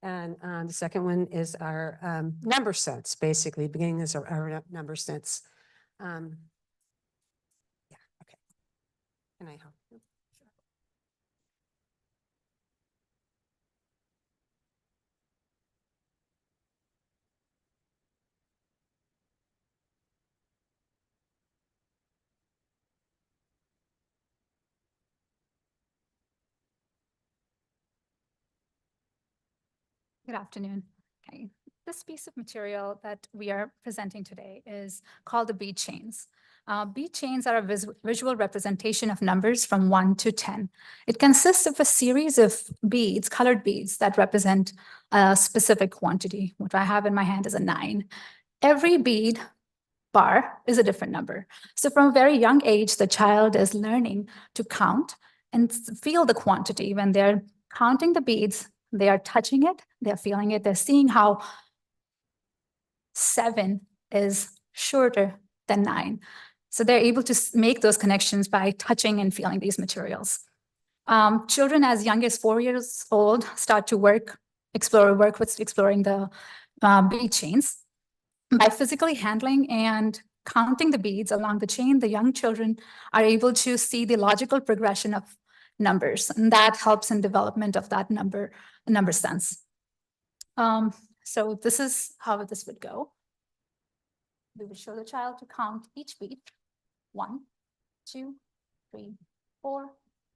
and the second one is our number sets, basically. Beginning is our number sets. Yeah, okay. Can I help you? Good afternoon. Okay, this piece of material that we are presenting today is called the bead chains. Bead chains are a visual representation of numbers from 1 to 10. It consists of a series of beads, colored beads that represent a specific quantity. What I have in my hand is a 9. Every bead bar is a different number. So from a very young age, the child is learning to count and feel the quantity. When they're counting the beads, they are touching it, they're feeling it, they're seeing how 7 is shorter than 9. So they're able to make those connections by touching and feeling these materials. Children as young as 4 years old start to work with exploring the bead chains. By physically handling and counting the beads along the chain, the young children are able to see the logical progression of numbers, and that helps in development of that number sense. So this is how this would go. We would show the child to count each bead. 1, 2, 3, 4,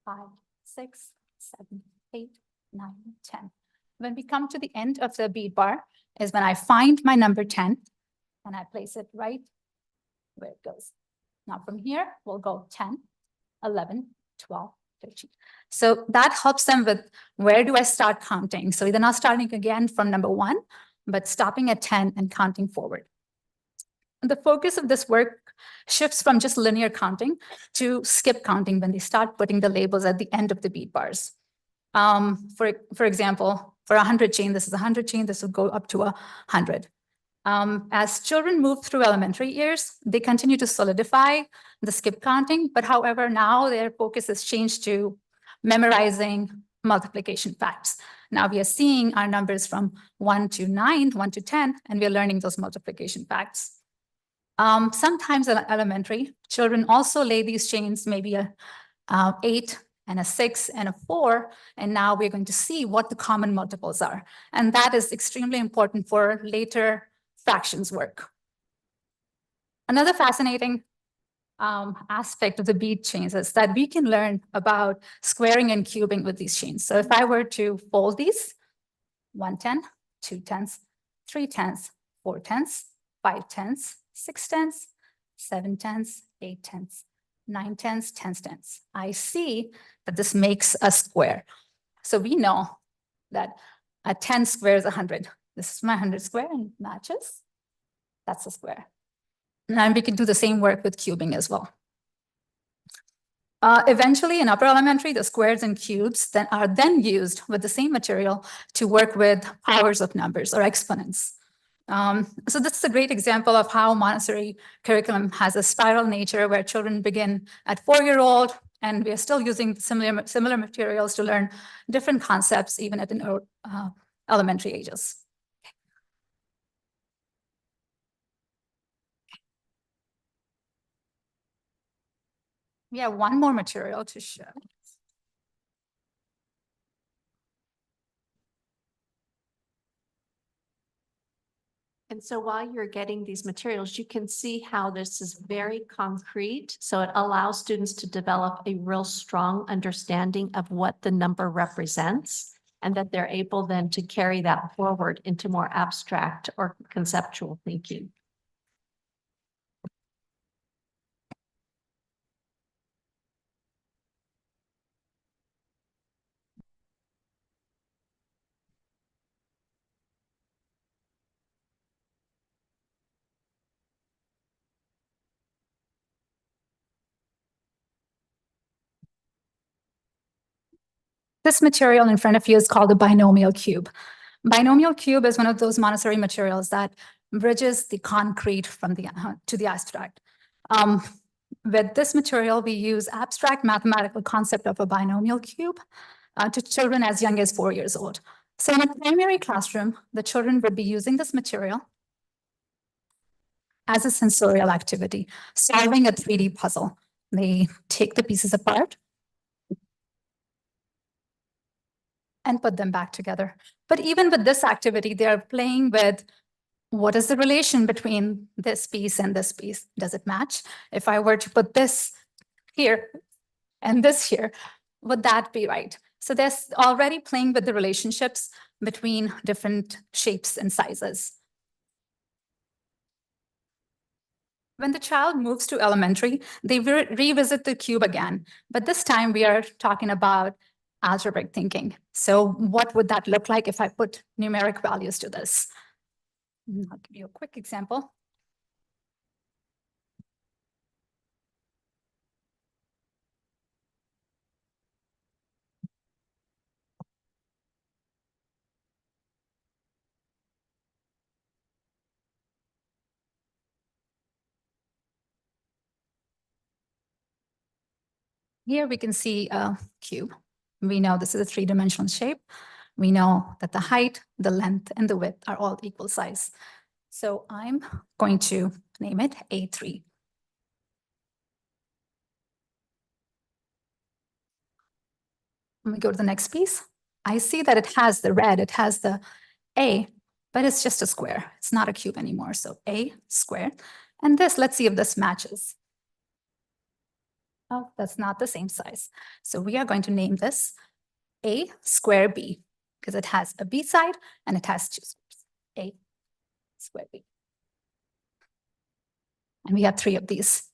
5, 6, 7, 8, 9, 10. When we come to the end of the bead bar is when I find my number 10 and I place it right where it goes. Now from here, we'll go 10, 11, 12, 13. So that helps them with where do I start counting? So they're not starting again from number 1, but stopping at 10 and counting forward. The focus of this work shifts from just linear counting to skip counting when they start putting the labels at the end of the bead bars. For example, for 100 chain, this is 100 chain, this will go up to 100. As children move through elementary years, they continue to solidify the skip counting, but however, now their focus has changed to memorizing multiplication facts. Now we are seeing our numbers from 1 to 9, 1 to 10, and we are learning those multiplication facts. Sometimes in elementary, children also lay these chains, maybe a 8 and a 6 and a 4, and now we're going to see what the common multiples are. And that is extremely important for later fractions work. Another fascinating aspect of the bead chains is that we can learn about squaring and cubing with these chains. So if I were to fold these, 1 10, 2 10s, 3 10s, 4 10s, 5 10s, 6 10s, 7 10s, 8 10s, 9 10s, 10 10s. I see that this makes a square. So we know that a 10 square is 100. This is my 100 square and matches. That's a square. And we can do the same work with cubing as well. Eventually in upper elementary, the squares and cubes then are used with the same material to work with powers of numbers or exponents. So this is a great example of how Montessori curriculum has a spiral nature where children begin at 4-year-old, and we are still using similar materials to learn different concepts even at an elementary ages. We have one more material to show. And so while you're getting these materials, you can see how this is very concrete. So it allows students to develop a real strong understanding of what the number represents, and that they're able then to carry that forward into more abstract or conceptual thinking. This material in front of you is called a binomial cube. Binomial cube is one of those Montessori materials that bridges the concrete from the to the abstract. With this material, we use abstract mathematical concept of a binomial cube to children as young as 4 years old. So in a primary classroom, the children would be using this material as a sensorial activity, solving a 3D puzzle. They take the pieces apart and put them back together. But even with this activity, they are playing with what is the relation between this piece and this piece? Does it match? If I were to put this here and this here, would that be right? So they're already playing with the relationships between different shapes and sizes. When the child moves to elementary, they revisit the cube again, but this time we are talking about algebraic thinking. So what would that look like if I put numeric values to this? I'll give you a quick example. Here we can see a cube. We know this is a three-dimensional shape. We know that the height, the length, and the width are all equal size. So I'm going to name it A3. Let me go to the next piece. I see that it has the red, it has the A, but it's just a square. It's not a cube anymore. So A squared. And this, let's see if this matches. Oh, that's not the same size. So we are going to name this A square B because it has a B side and it has two squares. A square B. And we have 3 of these.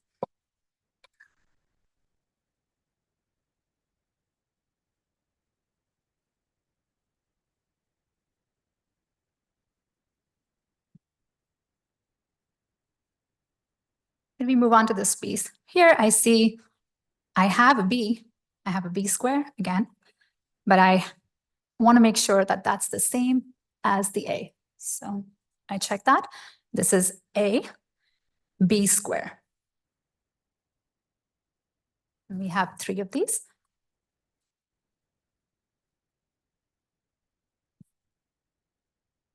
Then we move on to this piece. Here I see I have a B square again, but I want to make sure that that's the same as the A. So I check that. This is A, B square. And we have 3 of these.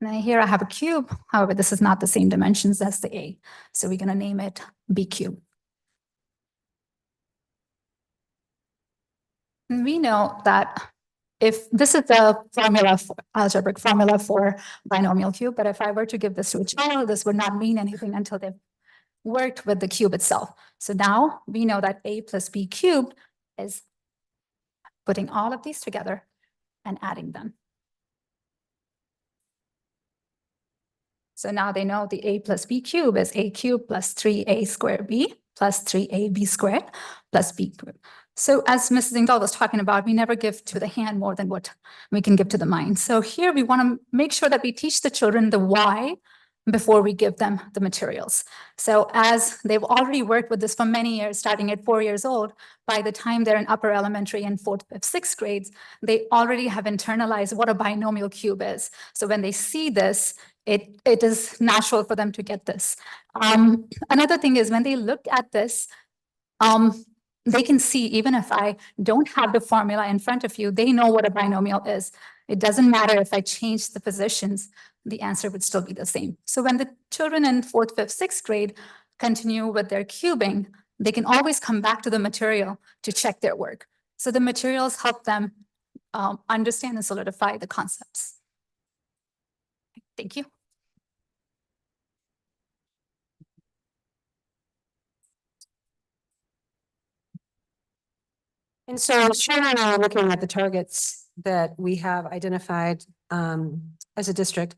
And then here I have a cube. However, this is not the same dimensions as the A. So we're going to name it B cube. And we know that if this is the formula for algebraic formula for binomial cube, but if I were to give this to a child, this would not mean anything until they've worked with the cube itself. So now we know that A plus B cubed is putting all of these together and adding them. So now they know the A plus B cube is A cubed plus 3A squared B plus 3AB squared plus B cubed. So as Mrs. Engdahl was talking about, we never give to the hand more than what we can give to the mind. So here we want to make sure that we teach the children the why before we give them the materials. So as they've already worked with this for many years, starting at 4 years old, by the time they're in upper elementary and 4th, 5th, 6th grades, they already have internalized what a binomial cube is. So when they see this, it is natural for them to get this. Another thing is when they look at this, they can see, even if I don't have the formula in front of you, they know what a binomial is. It doesn't matter if I change the positions, the answer would still be the same. So when the children in 4th, 5th, 6th grade continue with their cubing, they can always come back to the material to check their work. So the materials help them understand and solidify the concepts. Thank you. And so Sharon and I are looking at the targets that we have identified as a district.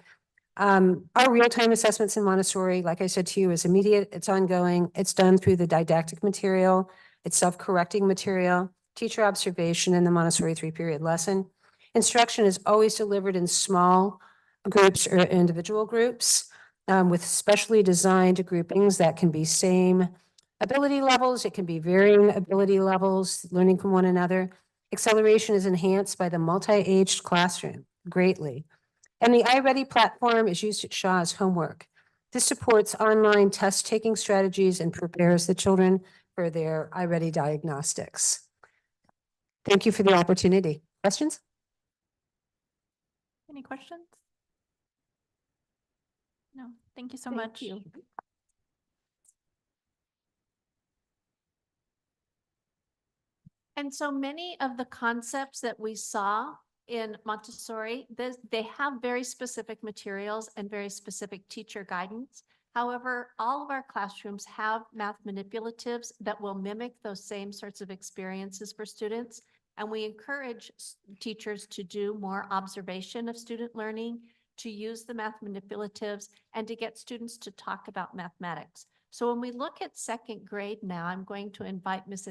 Our real-time assessments in Montessori, like I said to you, is immediate, it's ongoing, it's done through the didactic material, it's self-correcting material, teacher observation in the Montessori 3-period lesson. Instruction is always delivered in small groups or individual groups with specially designed groupings that can be same ability levels, it can be varying ability levels, learning from one another. Acceleration is enhanced by the multi-aged classroom greatly. And the iReady platform is used at Shaw as homework. This supports online test-taking strategies and prepares the children for their iReady diagnostics. Thank you for the opportunity. Questions? Any questions? No, thank you so Thank much. you. And so many of the concepts that we saw in Montessori, they have very specific materials and very specific teacher guidance. However, all of our classrooms have math manipulatives that will mimic those same sorts of experiences for students. And we encourage teachers to do more observation of student learning, to use the math manipulatives, and to get students to talk about mathematics. So when we look at second grade now, I'm going to invite Ms.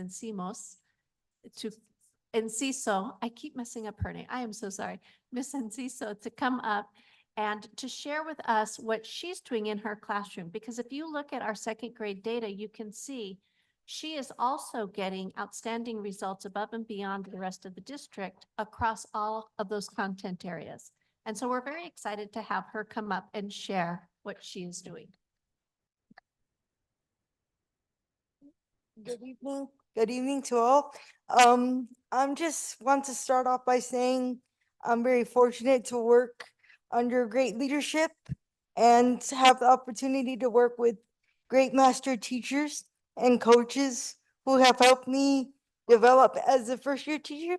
Enciso, I keep messing up her name. I am so sorry. Miss Enciso to come up and to share with us what she's doing in her classroom. Because if you look at our second grade data, you can see she is also getting outstanding results above and beyond the rest of the district across all of those content areas. And so we're very excited to have her come up and share what she is doing. Good evening. Good evening to all. I'm just want to start off by saying I'm very fortunate to work under great leadership and to have the opportunity to work with great master teachers and coaches who have helped me develop as a first year teacher.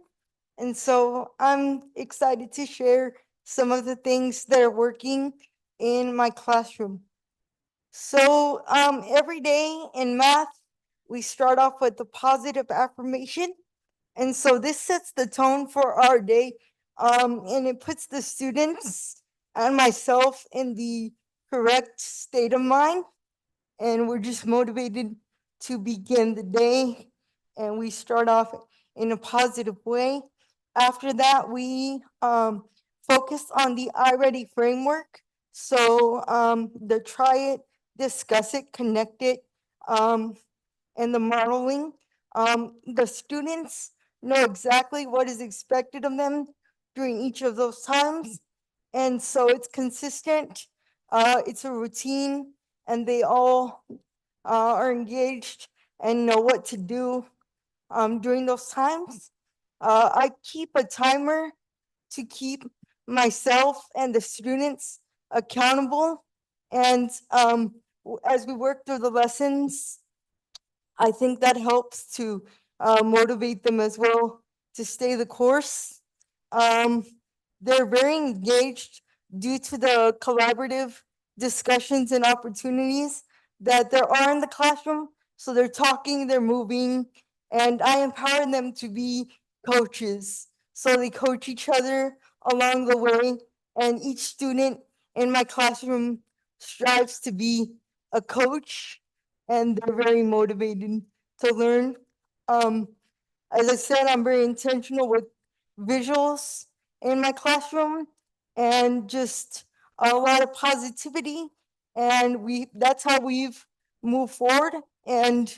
And so I'm excited to share some of the things that are working in my classroom. So every day in math, we start off with the positive affirmation. And so this sets the tone for our day. And it puts the students and myself in the correct state of mind. And we're just motivated to begin the day. And we start off in a positive way. After that, we focus on the iReady framework. So the try it, discuss it, connect it, and the modeling. The students know exactly what is expected of them during each of those times. And so it's consistent, it's a routine, and they all are engaged and know what to do during those times. I keep a timer to keep myself and the students accountable. And as we work through the lessons, I think that helps to motivate them as well to stay the course. They're very engaged due to the collaborative discussions and opportunities that there are in the classroom. So they're talking, they're moving, and I empower them to be coaches. So they coach each other along the way, and each student in my classroom strives to be a coach, and they're very motivated to learn. As I said, I'm very intentional with visuals in my classroom and just a lot of positivity. And that's how we've moved forward. And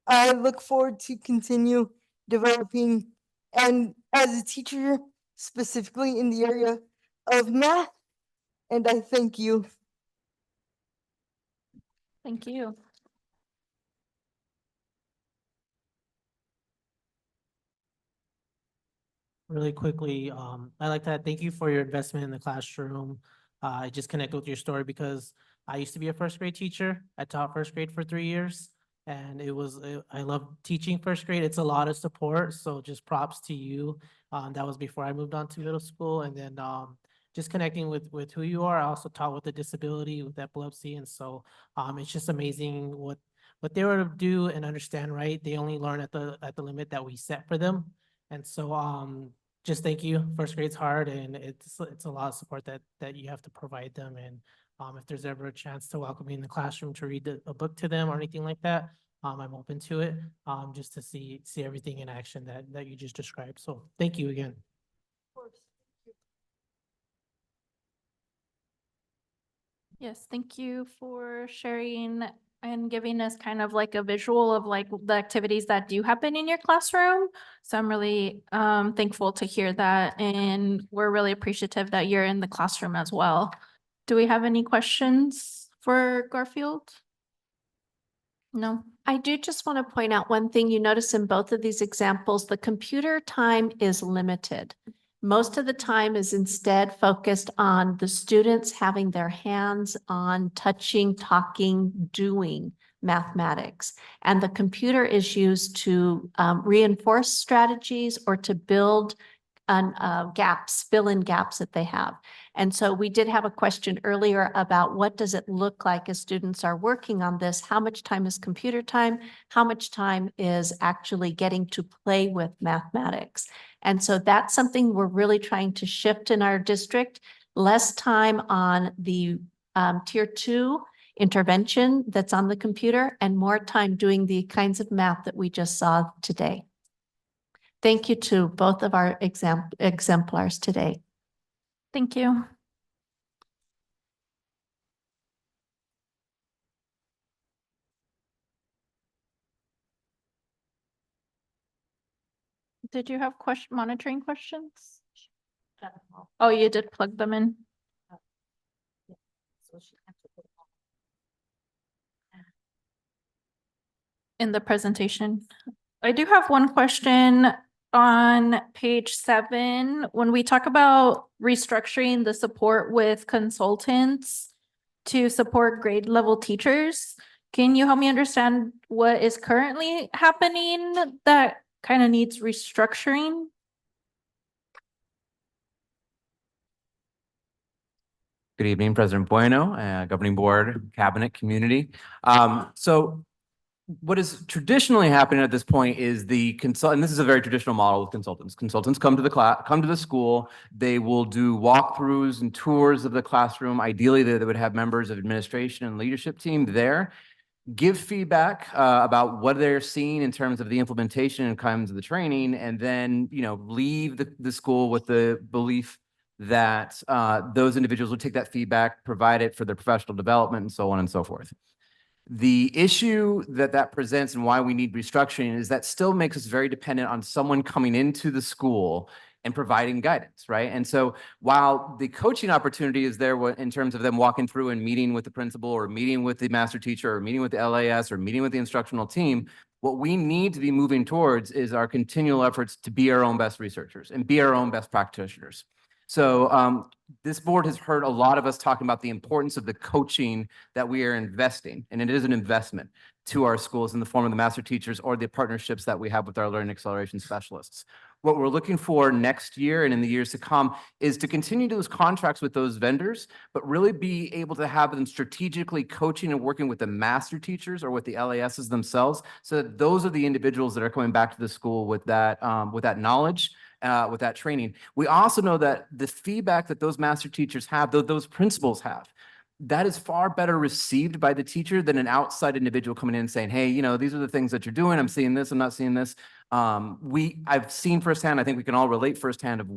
I look forward to continue developing and as a teacher, specifically in the area of math. And I thank you. Thank you. Really quickly, I'd like to thank you for your investment in the classroom. I just connected with your story because I used to be a first grade teacher. I taught first grade for 3 years. And I love teaching first grade. It's a lot of support. So just props to you. That was before I moved on to middle school. And then just connecting with who you are. I also taught with a disability, with epilepsy. And so it's just amazing what they were to do and understand, right? They only learn at the limit that we set for them. And so just thank you. First grade's hard, and it's a lot of support that you have to provide them. And if there's ever a chance to welcome me in the classroom to read a book to them or anything like that, I'm open to it. Just to see everything in action that you just described. So thank you again. Yes, thank you for sharing and giving us kind of like a visual of like the activities that do happen in your classroom. So I'm really thankful to hear that, and we're really appreciative that you're in the classroom as well. Do we have any questions for Garfield? No? I do just want to point out one thing. You notice in both of these examples, the computer time is limited. Most of the time is instead focused on the students having their hands on touching, talking, doing mathematics. And the computer is used to reinforce strategies or to build gaps, fill in gaps that they have. And so we did have a question earlier about what does it look like as students are working on this? How much time is computer time? How much time is actually getting to play with mathematics? And so that's something we're really trying to shift in our district. Less time on the tier 2 intervention that's on the computer and more time doing the kinds of math that we just saw today. Thank you to both of our exemplars today. Thank you. Did you have monitoring questions? Oh, you did plug them in? In the presentation. I do have one question on page 7. When we talk about restructuring the support with consultants to support grade level teachers, can you help me understand what is currently happening that kind of needs restructuring? Good evening, President Bueno, Governing Board, Cabinet, Community. So what is traditionally happening at this point is and this is a very traditional model with consultants. Consultants come to the school, they will do walkthroughs and tours of the classroom. Ideally, they would have members of administration and leadership team there, give feedback about what they're seeing in terms of the implementation and kinds of the training, and then, leave the school with the belief that those individuals would take that feedback, provide it for their professional development, and so on and so forth. The issue that presents and why we need restructuring is that still makes us very dependent on someone coming into the school and providing guidance, right? And so while the coaching opportunity is there in terms of them walking through and meeting with the principal or meeting with the master teacher or meeting with the LAS or meeting with the instructional team, what we need to be moving towards is our continual efforts to be our own best researchers and be our own best practitioners. So this board has heard a lot of us talking about the importance of the coaching that we are investing, and it is an investment to our schools in the form of the master teachers or the partnerships that we have with our learning acceleration specialists. What we're looking for next year and in the years to come is to continue those contracts with those vendors, but really be able to have them strategically coaching and working with the master teachers or with the LASs themselves, so that those are the individuals that are coming back to the school with that knowledge, with that training. We also know that the feedback that those master teachers have, those principals have, that is far better received by the teacher than an outside individual coming in and saying, hey, these are the things that you're doing. I'm seeing this, I'm not seeing this. I've seen firsthand, I think we can all relate firsthand of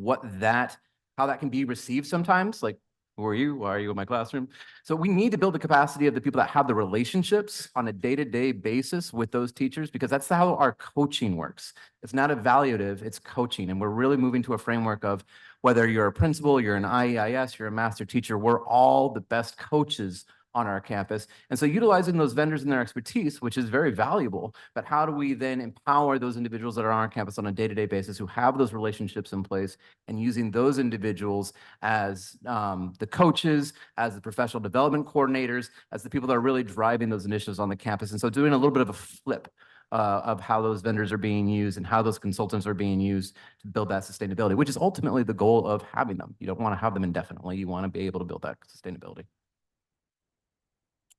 how that can be received sometimes. Like, who are you? Why are you in my classroom? So we need to build the capacity of the people that have the relationships on a day-to-day basis with those teachers, because that's how our coaching works. It's not evaluative, it's coaching. And we're really moving to a framework of whether you're a principal, you're an IEIS, you're a master teacher, we're all the best coaches on our campus. And so utilizing those vendors and their expertise, which is very valuable, but how do we then empower those individuals that are on our campus on a day-to-day basis who have those relationships in place, and using those individuals as the coaches, as the professional development coordinators, as the people that are really driving those initiatives on the campus. And so doing a little bit of a flip of how those vendors are being used and how those consultants are being used to build that sustainability, which is ultimately the goal of having them. You don't want to have them indefinitely. You want to be able to build that sustainability.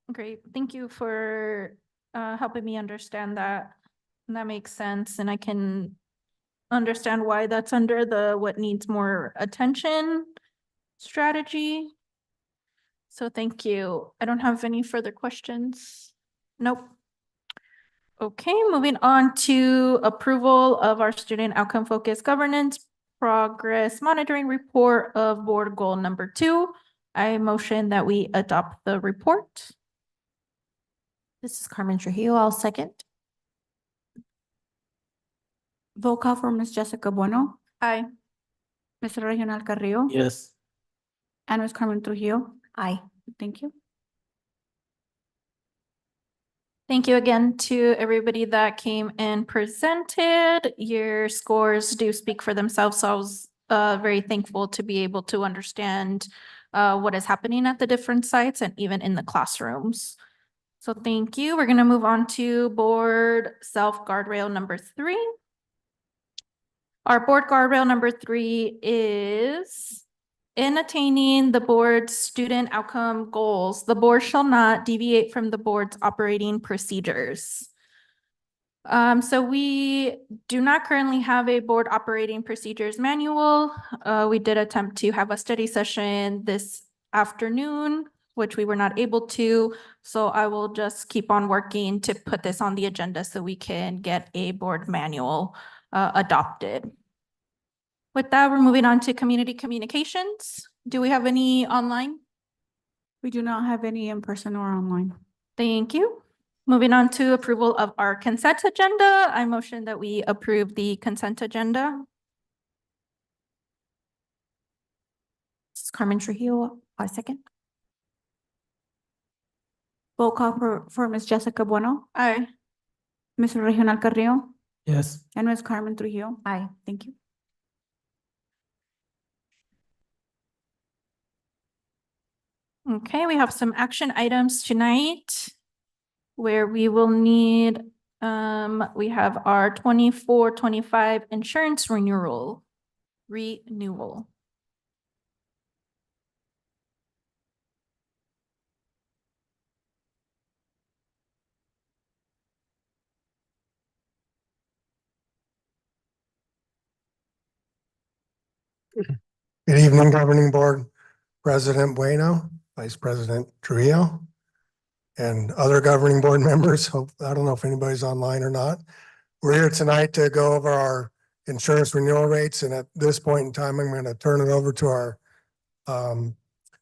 Great. Thank you for helping me understand that. That makes sense. And I can understand why that's under the what needs more attention strategy. So thank you. I don't have any further questions. Nope. Okay, moving on to approval of our student outcome focused governance progress monitoring report of board goal number 2. I motion that we adopt the report. This is Carmen Trujillo. I'll second. Vote call for Ms. Jessica Bueno, Aye. Mr. Regional Carrillo, Yes. and Ms. Carmen Trujillo. Aye. Thank you. Thank you again to everybody that came and presented. Your scores do speak for themselves, so I was very thankful to be able to understand what is happening at the different sites and even in the classrooms. So thank you. We're going to move on to board self guardrail number 3. Our board guardrail number 3 is in attaining the board's student outcome goals, the board shall not deviate from the board's operating procedures. So we do not currently have a board operating procedures manual. We did attempt to have a study session this afternoon, which we were not able to. So I will just keep on working to put this on the agenda so we can get a board manual adopted. With that, we're moving on to community communications. Do we have any online? We do not have any in person or online. Thank you. Moving on to approval of our consent agenda. I motion that we approve the consent agenda. This is Carmen Trujillo. I second. Vote call for Ms. Jessica Bueno, Aye. Mr. Regional Carrillo, Yes. and Ms. Carmen Trujillo. Aye. Thank you. Okay, we have some action items tonight where we will need, we have our 24-25 insurance renewal. Good evening, Governing Board President Bueno, Vice President Trujillo, and other governing board members. I don't know if anybody's online or not. We're here tonight to go over our insurance renewal rates, and at this point in time, I'm going to turn it over to our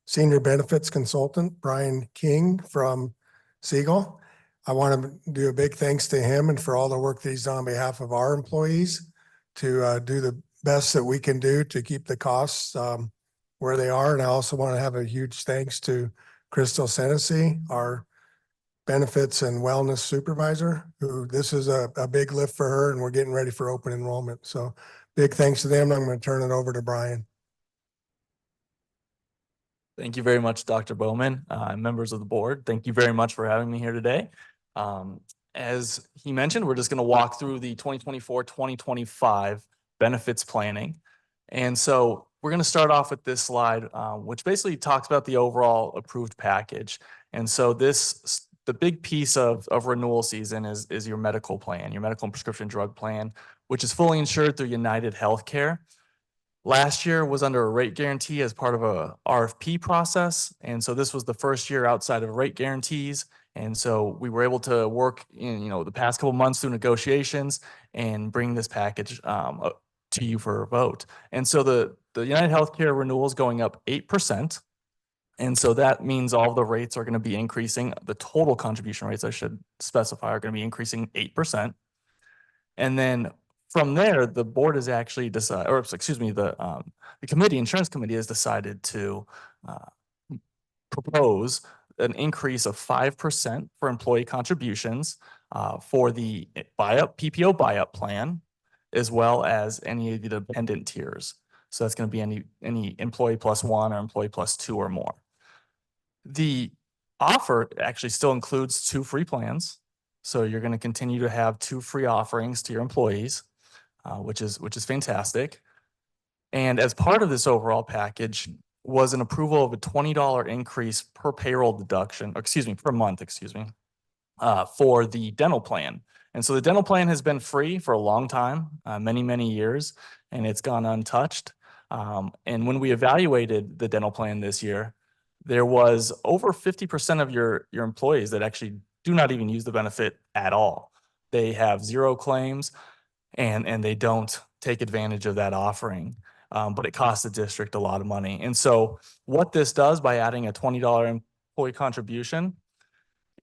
senior benefits consultant, Brian King from Siegel. I want to do a big thanks to him and for all the work that he's done on behalf of our employees to do the best that we can do to keep the costs where they are. And I also want to have a huge thanks to Crystal Senesi, our benefits and wellness supervisor, who this is a big lift for her, and we're getting ready for open enrollment. So big thanks to them. I'm going to turn it over to Brian. Thank you very much, Dr. Bowman, members of the board. Thank you very much for having me here today. As he mentioned, we're just going to walk through the 2024-2025 benefits planning. And so we're going to start off with this slide, which basically talks about the overall approved package. And so the big piece of renewal season is your medical plan, your medical and prescription drug plan, which is fully insured through United Healthcare. Last year was under a rate guarantee as part of a RFP process. And so this was the first year outside of rate guarantees. And so we were able to work in, the past couple months through negotiations and bring this package to you for a vote. And so the United Healthcare renewal is going up 8%. And so that means all the rates are going to be increasing. The total contribution rates, I should specify, are going to be increasing 8%. And then from there, the board has actually decided, or excuse me, the insurance committee has decided to propose an increase of 5% for employee contributions for the PPO buyout plan, as well as any of the dependent tiers. So that's going to be any employee plus 1 or employee plus 2 or more. The offer actually still includes 2 free plans. So you're going to continue to have 2 free offerings to your employees, which is fantastic. And as part of this overall package was an approval of a $20 increase per payroll deduction, per month, for the dental plan. And so the dental plan has been free for a long time, many years, and it's gone untouched. And when we evaluated the dental plan this year, there was over 50% of your employees that actually do not even use the benefit at all. They have 0 claims and they don't take advantage of that offering, but it costs the district a lot of money. And so what this does by adding a $20 employee contribution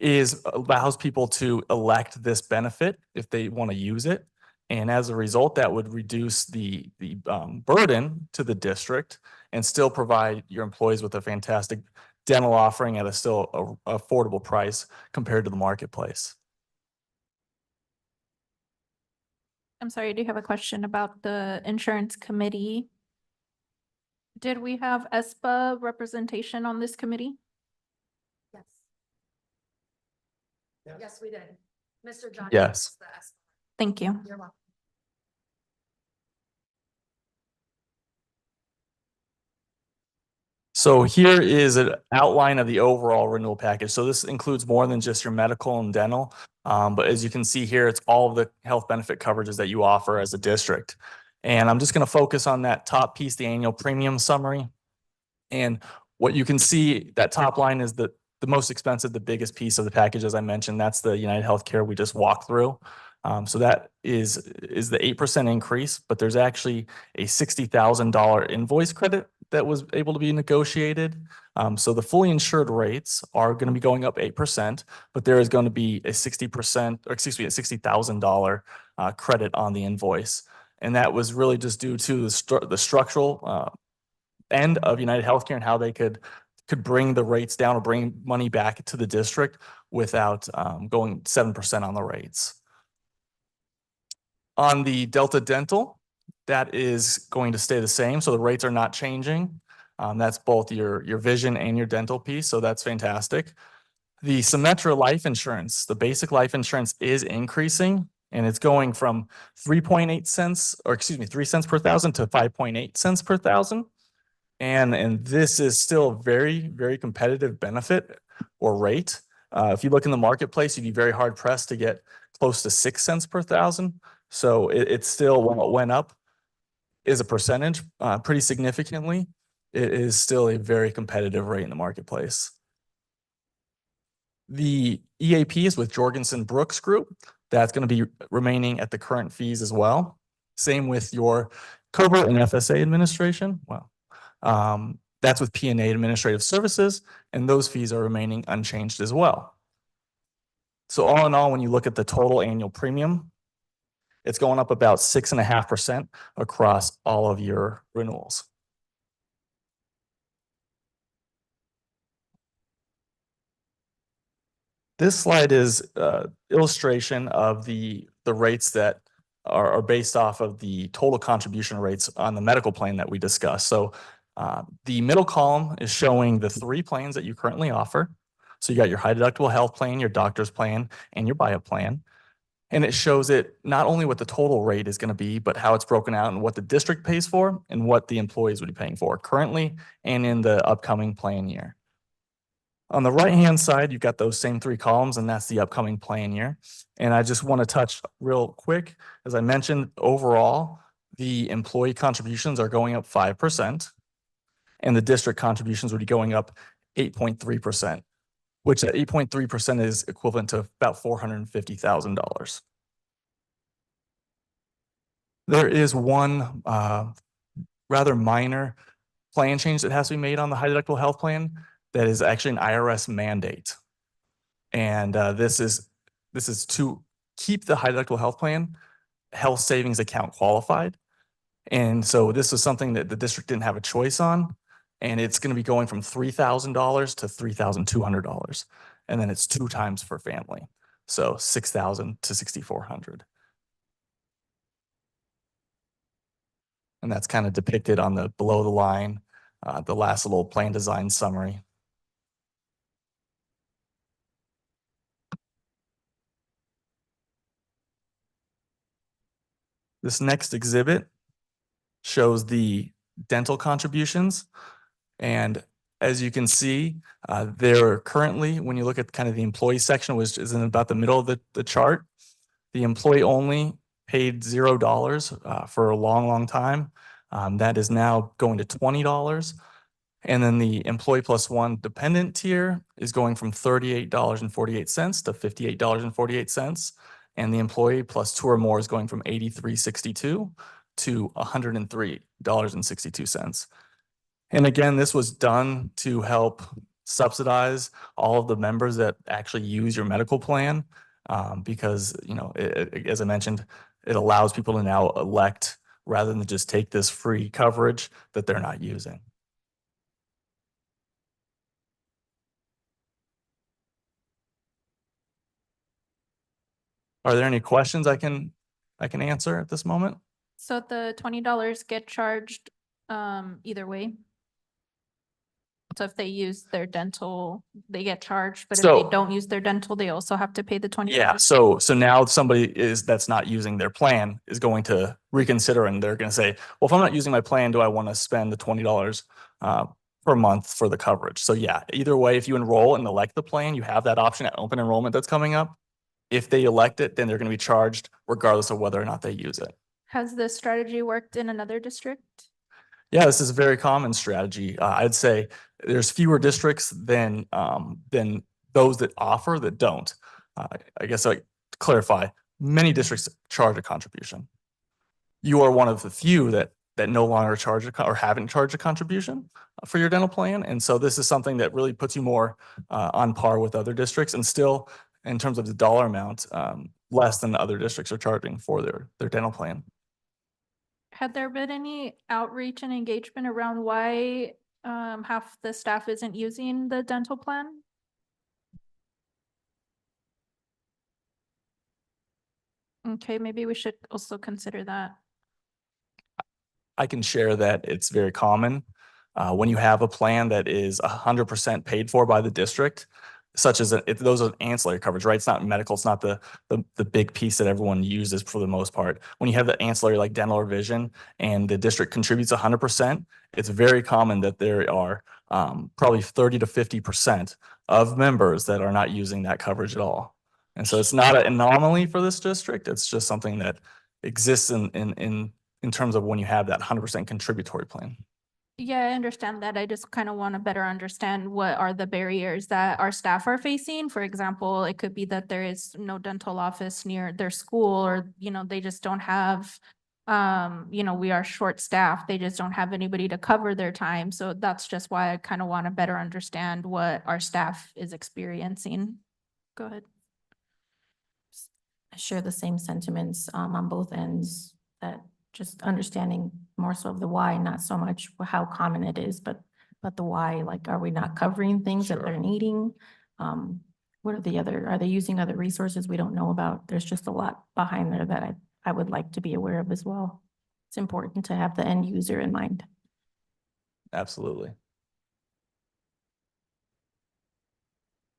allows people to elect this benefit if they want to use it. And as a result, that would reduce the burden to the district and still provide your employees with a fantastic dental offering at a still affordable price compared to the marketplace. I'm sorry, I do have a question about the insurance committee. Did we have ESPA representation on this committee? Yes. Yes, we did. Mr. John. Yes. Thank you. You're welcome. So here is an outline of the overall renewal package. So this includes more than just your medical and dental. But as you can see here, it's all of the health benefit coverages that you offer as a district. And I'm just going to focus on that top piece, the annual premium summary. And what you can see, that top line is the most expensive, the biggest piece of the package, as I mentioned, that's the United Healthcare we just walked through. So that is the 8% increase, but there's actually a $60,000 invoice credit that was able to be negotiated. So the fully insured rates are going to be going up 8%, but there is going to be a 60%, or excuse me, a $60,000 credit on the invoice. And that was really just due to the structural end of United Healthcare and how they could bring the rates down or bring money back to the district without going 7% on the rates. On the Delta Dental, that is going to stay the same. So the rates are not changing. That's both your vision and your dental piece. So that's fantastic. The Symetra life insurance, the basic life insurance is increasing, and it's going from 3.8 cents, or excuse me, 3 cents per thousand to 5.8 cents per thousand. And this is still a very, very competitive benefit or rate. If you look in the marketplace, you'd be very hard pressed to get close to 6 cents per thousand. So it's still, when it went up is a percentage pretty significantly, it is still a very competitive rate in the marketplace. The EAP is with Jorgensen Brooks Group. That's going to be remaining at the current fees as well. Same with your COBRA and FSA administration. Well, that's with P&A Administrative Services, and those fees are remaining unchanged as well. So all in all, when you look at the total annual premium, it's going up about 6.5% across all of your renewals. This slide is illustration of the rates that are based off of the total contribution rates on the medical plan that we discussed. So the middle column is showing the 3 plans that you currently offer. So you got your high deductible health plan, your doctor's plan, and your buy-up plan. And it shows it not only what the total rate is going to be, but how it's broken out and what the district pays for and what the employees would be paying for currently and in the upcoming plan year. On the right-hand side, you've got those same 3 columns, and that's the upcoming plan year. And I just want to touch real quick. As I mentioned, overall, the employee contributions are going up 5%, and the district contributions would be going up 8.3%. Which at 8.3% is equivalent to about $450,000. There is one rather minor plan change that has to be made on the high deductible health plan that is actually an IRS mandate. And this is to keep the high deductible health plan health savings account qualified. And so this is something that the district didn't have a choice on. And it's going to be going from $3,000 to $3,200. And then it's 2 times for family. So $6,000 to $6,400. And that's kind of depicted on the below the line, the last little plan design summary. This next exhibit shows the dental contributions. And as you can see, there currently, when you look at kind of the employee section, which is in about the middle of the chart, the employee only paid $0 for a long, long time. That is now going to $20. And then the employee plus 1 dependent tier is going from $38.48 to $58.48. And the employee plus 2 or more is going from $83.62 to $103.62. And again, this was done to help subsidize all of the members that actually use your medical plan. Because, you know, as I mentioned, it allows people to now elect rather than just take this free coverage that they're not using. Are there any questions I can answer at this moment? So the $20 get charged either way? So if they use their dental, they get charged, but if they So- don't use their dental, they also have to pay the $20? Yeah, so now somebody that's not using their plan is going to reconsider, and they're going to say, well, if I'm not using my plan, do I want to spend the $20 per month for the coverage? So yeah, either way, if you enroll and elect the plan, you have that option at open enrollment that's coming up. If they elect it, then they're going to be charged regardless of whether or not they use it. Has this strategy worked in another district? Yeah, this is a very common strategy. I'd say there's fewer districts than those that offer that don't. I guess I clarify, many districts charge a contribution. You are one of the few that no longer charge or haven't charged a contribution for your dental plan. And so this is something that really puts you more on par with other districts, and still in terms of the dollar amount, less than the other districts are charging for their dental plan. Had there been any outreach and engagement around why half the staff isn't using the dental plan? Okay, maybe we should also consider that. I can share that it's very common when you have a plan that is 100% paid for by the district, such as those are ancillary coverage, right? It's not medical. It's not the big piece that everyone uses for the most part. When you have the ancillary like dental or vision and the district contributes 100%, it's very common that there are probably 30 to 50% of members that are not using that coverage at all. And so it's not an anomaly for this district. It's just something that exists in terms of when you have that 100% contributory plan. Yeah, I understand that. I just kind of want to better understand what are the barriers that our staff are facing. For example, it could be that there is no dental office near their school, or, you know, they just don't have, you know, we are short staffed. They just don't have anybody to cover their time. So that's just why I kind of want to better understand what our staff is experiencing. Go ahead. I share the same sentiments on both ends, that just understanding more so of the why, not so much how common it is, but the why. Like, are we not covering things that they're needing? What are are they using other resources we don't know about? There's just a lot behind there that I would like to be aware of as well. It's important to have the end user in mind. Absolutely.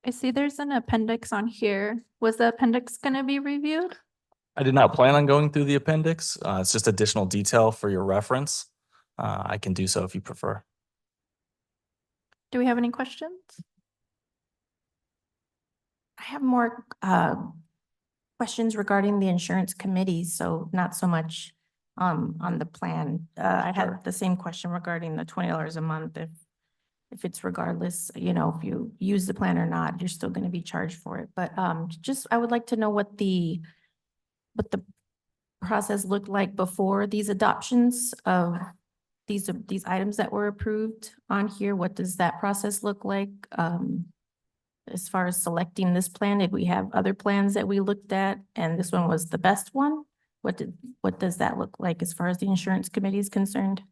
I see there's an appendix on here. Was the appendix going to be reviewed? I did not plan on going through the appendix. It's just additional detail for your reference. I can do so if you prefer. Do we have any questions? I have more questions regarding the insurance committee, so not so much on the plan. I had the same question regarding the $20 a month. If it's regardless, you know, if you use the plan or not, you're still going to be charged for it. But just I would like to know what the process looked like before these adoptions of these items that were approved on here. What does that process look like? As far as selecting this plan, did we have other plans that we looked at and this one was the best one? What does that look like as far as the insurance committee is concerned?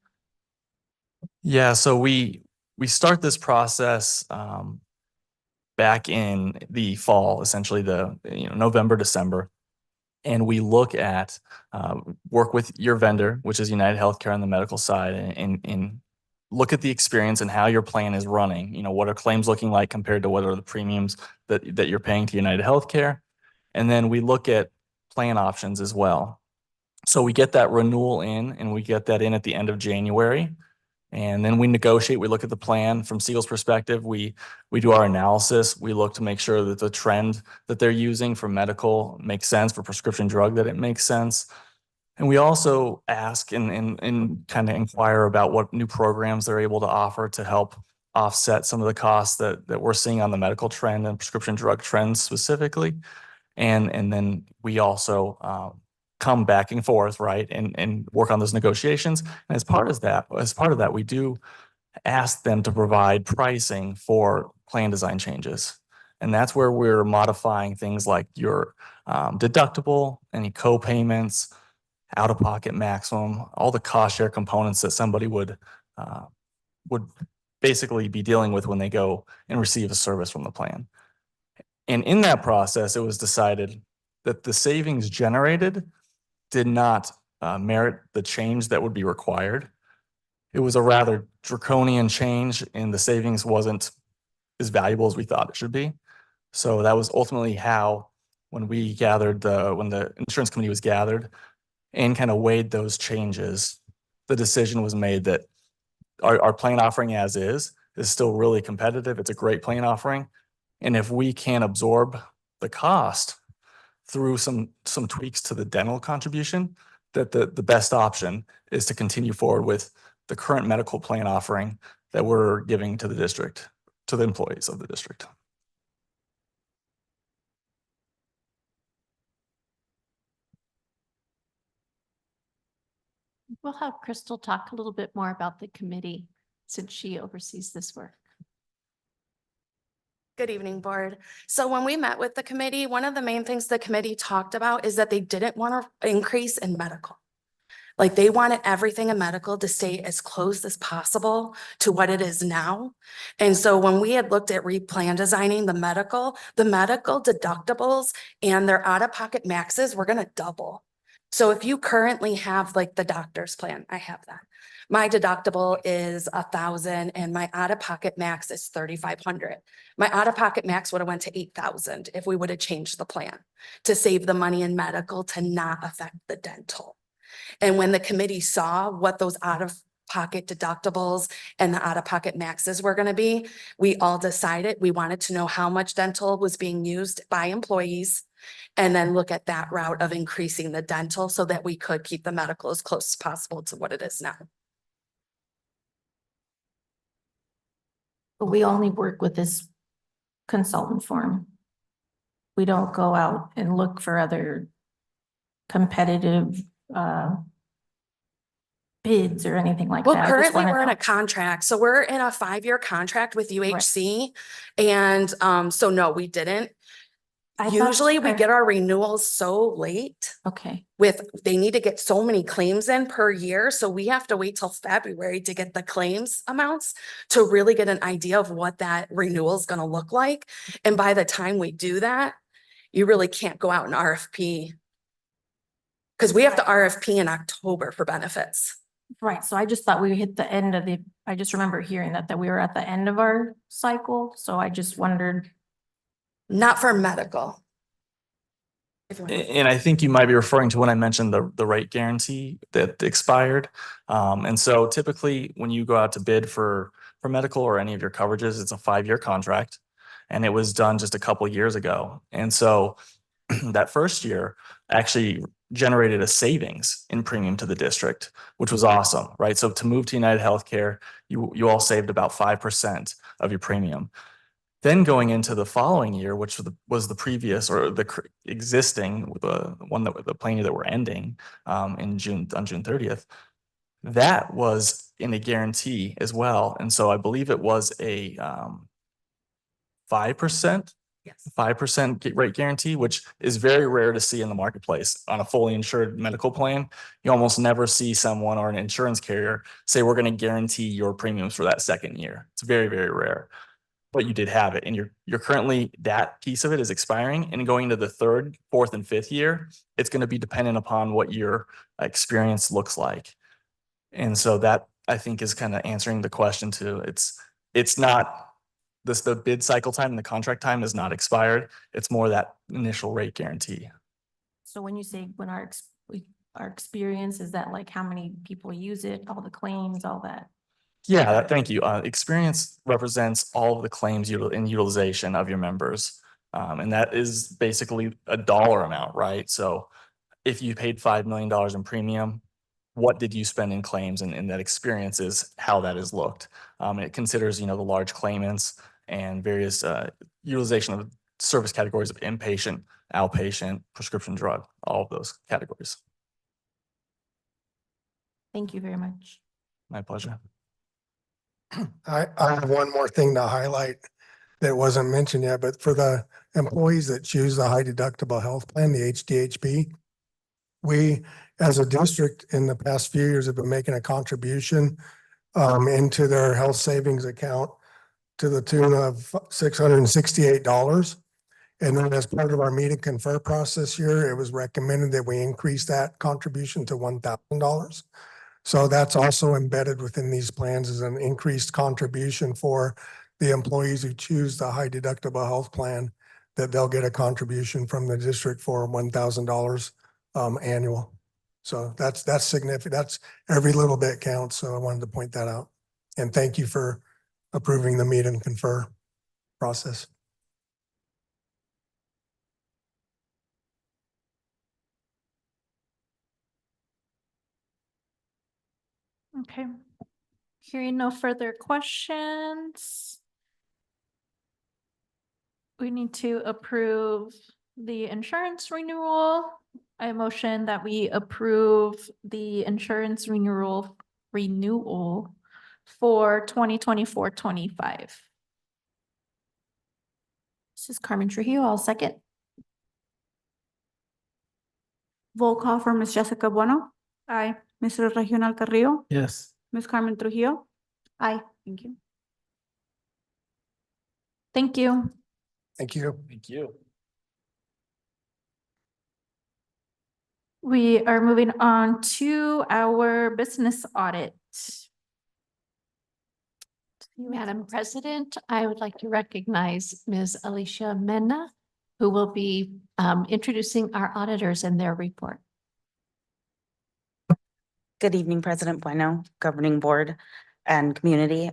Yeah, so we start this process back in the fall, essentially November, December. And we look at, work with your vendor, which is United Healthcare on the medical side, and look at the experience and how your plan is running. You know, what are claims looking like compared to what are the premiums that you're paying to United Healthcare? And then we look at plan options as well. So we get that renewal in, and we get that in at the end of January. And then we negotiate, we look at the plan from Siegel's perspective. We do our analysis. We look to make sure that the trend that they're using for medical makes sense, for prescription drug that it makes sense. And we also ask and kind of inquire about what new programs they're able to offer to help offset some of the costs that we're seeing on the medical trend and prescription drug trends specifically. And then we also come back and forth, right, and work on those negotiations. And as part of that, we do asked them to provide pricing for plan design changes. And that's where we're modifying things like your deductible, any co-payments, out-of-pocket maximum, all the cost share components that somebody would basically be dealing with when they go and receive a service from the plan. And in that process, it was decided that the savings generated did not merit the change that would be required. It was a rather draconian change and the savings wasn't as valuable as we thought it should be. So that was ultimately how, when we gathered, when the insurance committee was gathered and kind of weighed those changes, the decision was made that our plan offering as is still really competitive. It's a great plan offering. And if we can absorb the cost through some tweaks to the dental contribution, that the best option is to continue forward with the current medical plan offering that we're giving to the district, to the employees of the district. We'll have Crystal talk a little bit more about the committee since she oversees this work. Good evening, board. So when we met with the committee, one of the main things the committee talked about is that they didn't want to increase in medical. Like they wanted everything in medical to stay as close as possible to what it is now. And so when we had looked at replan designing the medical deductibles and their out-of-pocket maxes were going to double. So if you currently have like the doctor's plan, I have that. My deductible is 1,000 and my out-of-pocket max is 3,500. My out-of-pocket max would have went to 8,000 if we would have changed the plan to save the money in medical to not affect the dental. And when the committee saw what those out-of-pocket deductibles and the out-of-pocket maxes were going to be, we all decided we wanted to know how much dental was being used by employees and then look at that route of increasing the dental so that we could keep the medical as close as possible to what it is now. But we only work with this consultant firm. We don't go out and look for other competitive bids or anything like that. Well, currently we're in a contract. So we're in a 5-year contract with UHC. And so no, we didn't. Usually we get our renewals so late. Okay. They need to get so many claims in per year. So we have to wait till February to get the claims amounts to really get an idea of what that renewal is going to look like. And by the time we do that, you really can't go out and RFP because we have to RFP in October for benefits. Right. So I just thought we hit the end of I just remember hearing that we were at the end of our cycle. So I just wondered. Not for medical. And I think you might be referring to when I mentioned the rate guarantee that expired. And so typically when you go out to bid for medical or any of your coverages, it's a 5-year contract. And it was done just a couple of years ago. And so that first year actually generated a savings in premium to the district, which was awesome, right? So to move to United Healthcare, you all saved about 5% of your premium. Then going into the following year, which was the previous or the existing, the plan year that we're ending on June 30th, that was in a guarantee as well. And so I believe it was a 5%. Yes. 5% rate guarantee, which is very rare to see in the marketplace on a fully insured medical plan. You almost never see someone or an insurance carrier say, we're going to guarantee your premiums for that second year. It's very, very rare. But you did have it, and you're currently, that piece of it is expiring, and going into the 3rd, 4th, and 5th year, it's going to be dependent upon what your experience looks like. And so that, I think, is kind of answering the question too. It's not the bid cycle time and the contract time is not expired. It's more that initial rate guarantee. So when you say our experience, is that like how many people use it, all the claims, all that? Yeah, thank you. Experience represents all of the claims and utilization of your members. And that is basically a dollar amount, right? So if you paid $5 million in premium, what did you spend in claims? And that experience is how that is looked. It considers, the large claimants and various utilization of service categories of inpatient, outpatient, prescription drug, all of those categories. Thank you very much. My pleasure. I have one more thing to highlight that wasn't mentioned yet, but for the employees that choose the high deductible health plan, the HDHP, we, as a district in the past few years have been making a contribution into their health savings account to the tune of $668. And then as part of our meet and confer process here, it was recommended that we increase that contribution to $1,000. So that's also embedded within these plans as an increased contribution for the employees who choose the high deductible health plan, that they'll get a contribution from the district for $1,000 annual. So that's significant. That's every little bit counts. So I wanted to point that out. And thank you for approving the meet and confer process. Okay. Hearing no further questions. We need to approve the insurance renewal. I motion that we approve the insurance renewal for 2024-25. This is Carmen Trujillo. I'll second. Roll call for Ms. Jessica Bueno, Aye. Mr. Regional Carrillo, Yes. Ms. Carmen Trujillo. Aye. Thank you. Thank you. Thank you. Thank you. We are moving on to our business audit. Madam President, I would like to recognize Ms. Alicia Mena, who will be introducing our auditors and their report. Good evening, President Bueno, Governing Board and community.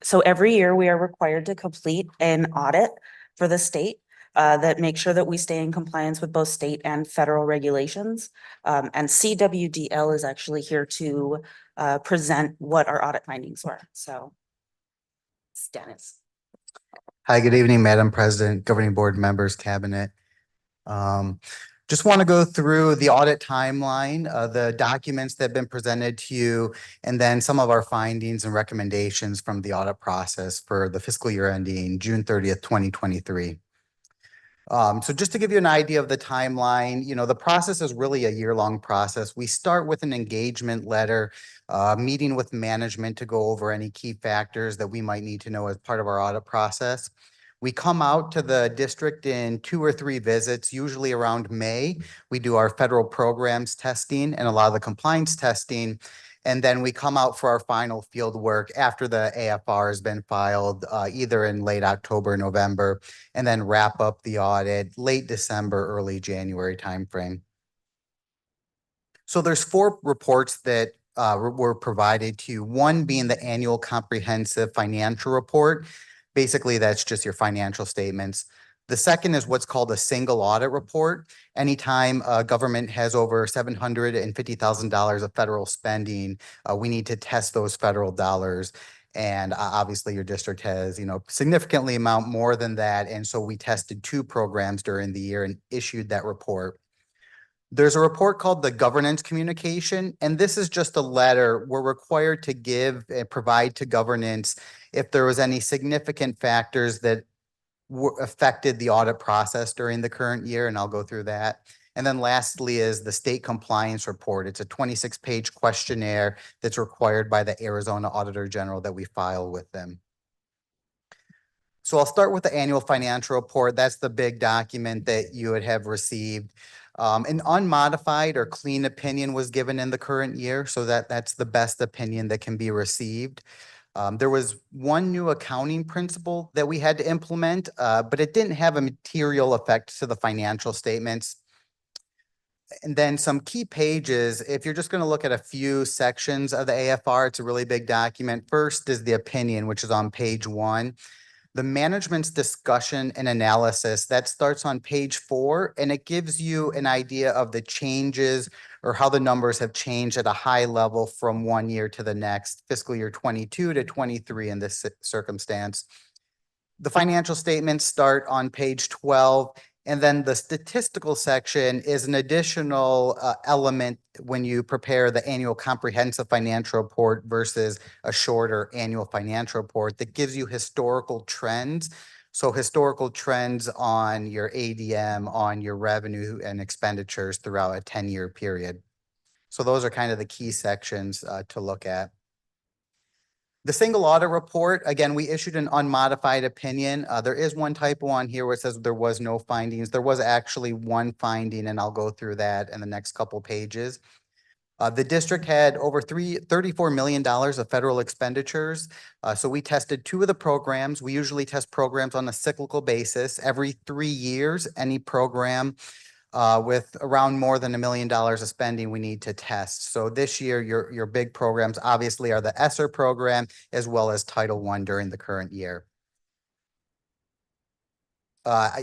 So every year we are required to complete an audit for the state that makes sure that we stay in compliance with both state and federal regulations. And CWDL is actually here to present what our audit findings were. So it's Dennis. Hi, good evening, Madam President, Governing Board members, Cabinet. Just want to go through the audit timeline, the documents that have been presented to you, and then some of our findings and recommendations from the audit process for the fiscal year ending June 30th, 2023. So just to give you an idea of the timeline, the process is really a year-long process. We start with an engagement letter, meeting with management to go over any key factors that we might need to know as part of our audit process. We come out to the district in 2 or 3 visits, usually around May. We do our federal programs testing and a lot of the compliance testing. And then we come out for our final field work after the AFR has been filed, either in late October, November, and then wrap up the audit late December, early January timeframe. So there's 4 reports that were provided to you, one being the annual comprehensive financial report. Basically, that's just your financial statements. The second is what's called a single audit report. Anytime a government has over $750,000 of federal spending, we need to test those federal dollars. And obviously your district has, significantly amount more than that. And so we tested 2 programs during the year and issued that report. There's a report called the governance communication, and this is just a letter we're required to give and provide to governance if there was any significant factors that affected the audit process during the current year, and I'll go through that. And then lastly is the state compliance report. It's a 26-page questionnaire that's required by the Arizona Auditor General that we file with them. So I'll start with the annual financial report. That's the big document that you would have received. An unmodified or clean opinion was given in the current year, so that's the best opinion that can be received. There was one new accounting principle that we had to implement, but it didn't have a material effect to the financial statements. And then some key pages, if you're just going to look at a few sections of the AFR, it's a really big document. First is the opinion, which is on page 1. The management's discussion and analysis, that starts on page 4, and it gives you an idea of the changes or how the numbers have changed at a high level from one year to the next, fiscal year 22 to 23 in this circumstance. The financial statements start on page 12, And then the statistical section is an additional element when you prepare the annual comprehensive financial report versus a shorter annual financial report that gives you historical trends. So historical trends on your ADM, on your revenue and expenditures throughout a 10-year period. So those are kind of the key sections to look at. The single audit report, again, we issued an unmodified opinion. There is one typo on here where it says there was no findings. There was actually one finding, and I'll go through that in the next couple pages. The district had over $34 million of federal expenditures. So we tested 2 of the programs. We usually test programs on a cyclical basis. Every 3 years, any program with around more than $1 million of spending we need to test. So this year, your big programs obviously are the ESSER program as well as Title I during the current year.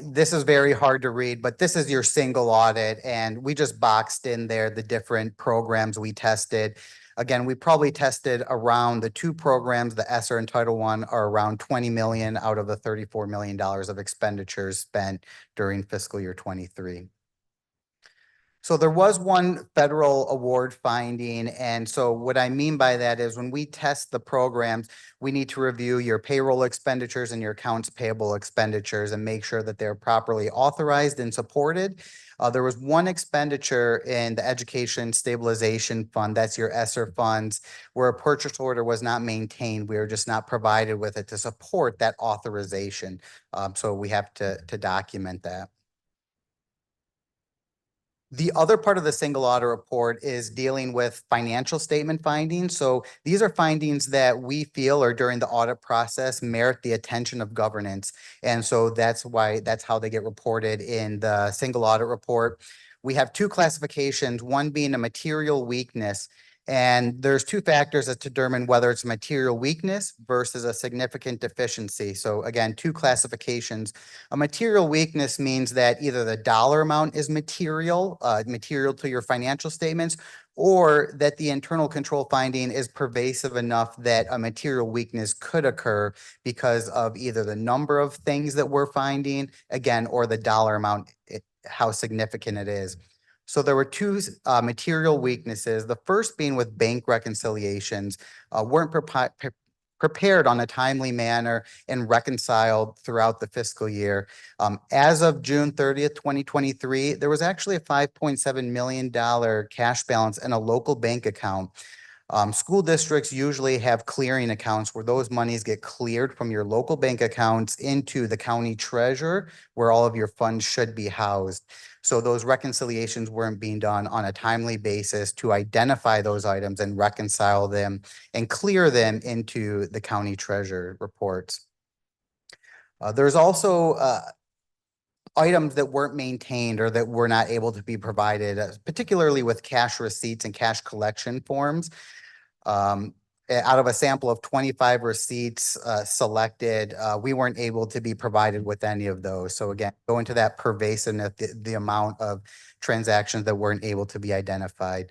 This is very hard to read, but this is your single audit, and we just boxed in there the different programs we tested. Again, we probably tested around the 2 programs, the ESSER and Title I, are around 20 million out of the $34 million of expenditures spent during fiscal year 23. So there was one federal award finding. And so what I mean by that is when we test the programs, we need to review your payroll expenditures and your accounts payable expenditures and make sure that they're properly authorized and supported. There was one expenditure in the Education Stabilization Fund, that's your ESSER funds, where a purchase order was not maintained. We were just not provided with it to support that authorization. So we have to document that. The other part of the single audit report is dealing with financial statement findings. So these are findings that we feel are during the audit process merit the attention of governance. And so that's how they get reported in the single audit report. We have 2 classifications, one being a material weakness. And there's 2 factors that determine whether it's a material weakness versus a significant deficiency. So again, 2 classifications. A material weakness means that either the dollar amount is material to your financial statements, or that the internal control finding is pervasive enough that a material weakness could occur because of either the number of things that we're finding, again, or the dollar amount, how significant it is. So there were 2 material weaknesses. The first being with bank reconciliations weren't prepared on a timely manner and reconciled throughout the fiscal year. As of June 30th, 2023, there was actually a $5.7 million cash balance in a local bank account. School districts usually have clearing accounts where those monies get cleared from your local bank accounts into the county treasurer, where all of your funds should be housed. So those reconciliations weren't being done on a timely basis to identify those items and reconcile them and clear them into the county treasurer reports. There's also items that weren't maintained or that were not able to be provided, particularly with cash receipts and cash collection forms. Out of a sample of 25 receipts selected, we weren't able to be provided with any of those. So again, go into that pervasiveness, the amount of transactions that weren't able to be identified.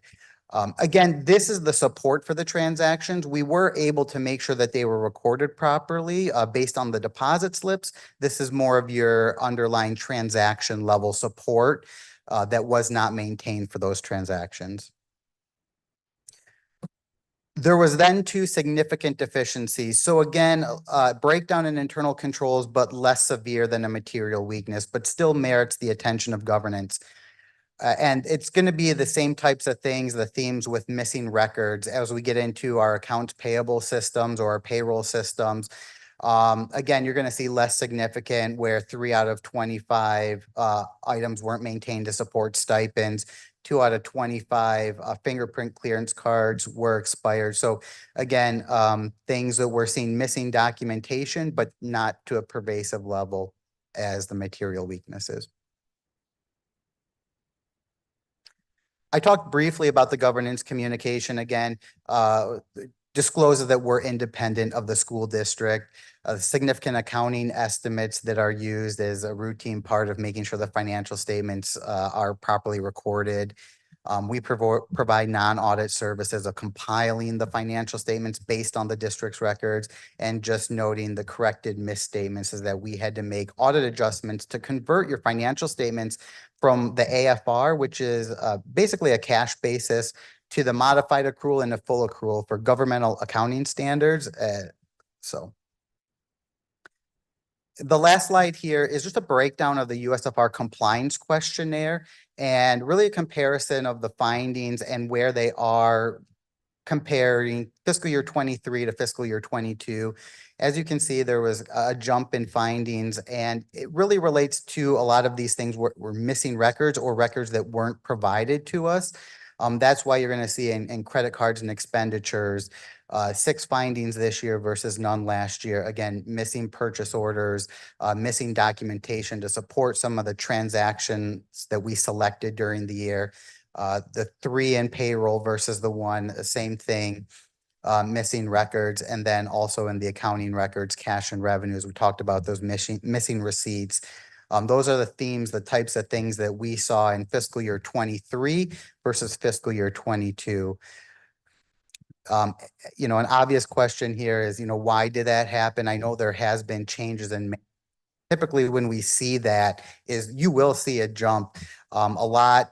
Again, this is the support for the transactions. We were able to make sure that they were recorded properly based on the deposit slips. This is more of your underlying transaction level support that was not maintained for those transactions. There was then 2 significant deficiencies. So again, breakdown in internal controls, but less severe than a material weakness, but still merits the attention of governance. And it's going to be the same types of things, the themes with missing records as we get into our accounts payable systems or our payroll systems. Again, you're going to see less significant where 3 out of 25 items weren't maintained to support stipends. 2 out of 25 fingerprint clearance cards were expired. So again, things that we're seeing missing documentation, but not to a pervasive level as the material weaknesses. I talked briefly about the governance communication again. Discloses that we're independent of the school district. Significant accounting estimates that are used as a routine part of making sure the financial statements are properly recorded. We provide non-audit services of compiling the financial statements based on the district's records and just noting the corrected misstatements is that we had to make audit adjustments to convert your financial statements from the AFR, which is basically a cash basis, to the modified accrual and a full accrual for governmental accounting standards. So the last slide here is just a breakdown of the USFR compliance questionnaire and really a comparison of the findings and where they are comparing fiscal year 23 to fiscal year 22. As you can see, there was a jump in findings, and it really relates to a lot of these things were missing records or records that weren't provided to us. That's why you're going to see in credit cards and expenditures, 6 findings this year versus none last year. Again, missing purchase orders, missing documentation to support some of the transactions that we selected during the year. The 3 in payroll versus the 1, the same thing, missing records. And then also in the accounting records, cash and revenues, we talked about those missing receipts. Those are the themes, the types of things that we saw in fiscal year 23 versus fiscal year 22. An obvious question here is, why did that happen? I know there has been changes in typically when we see that is you will see a jump a lot,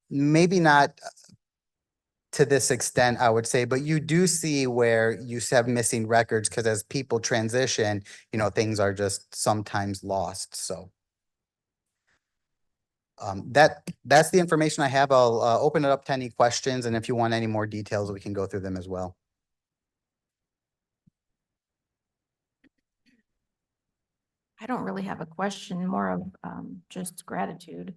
maybe not to this extent, I would say, but you do see where you have missing records because as people transition, things are just sometimes lost. So that's the information I have. I'll open it up to any questions, and if you want any more details, we can go through them as well. I don't really have a question, more of just gratitude.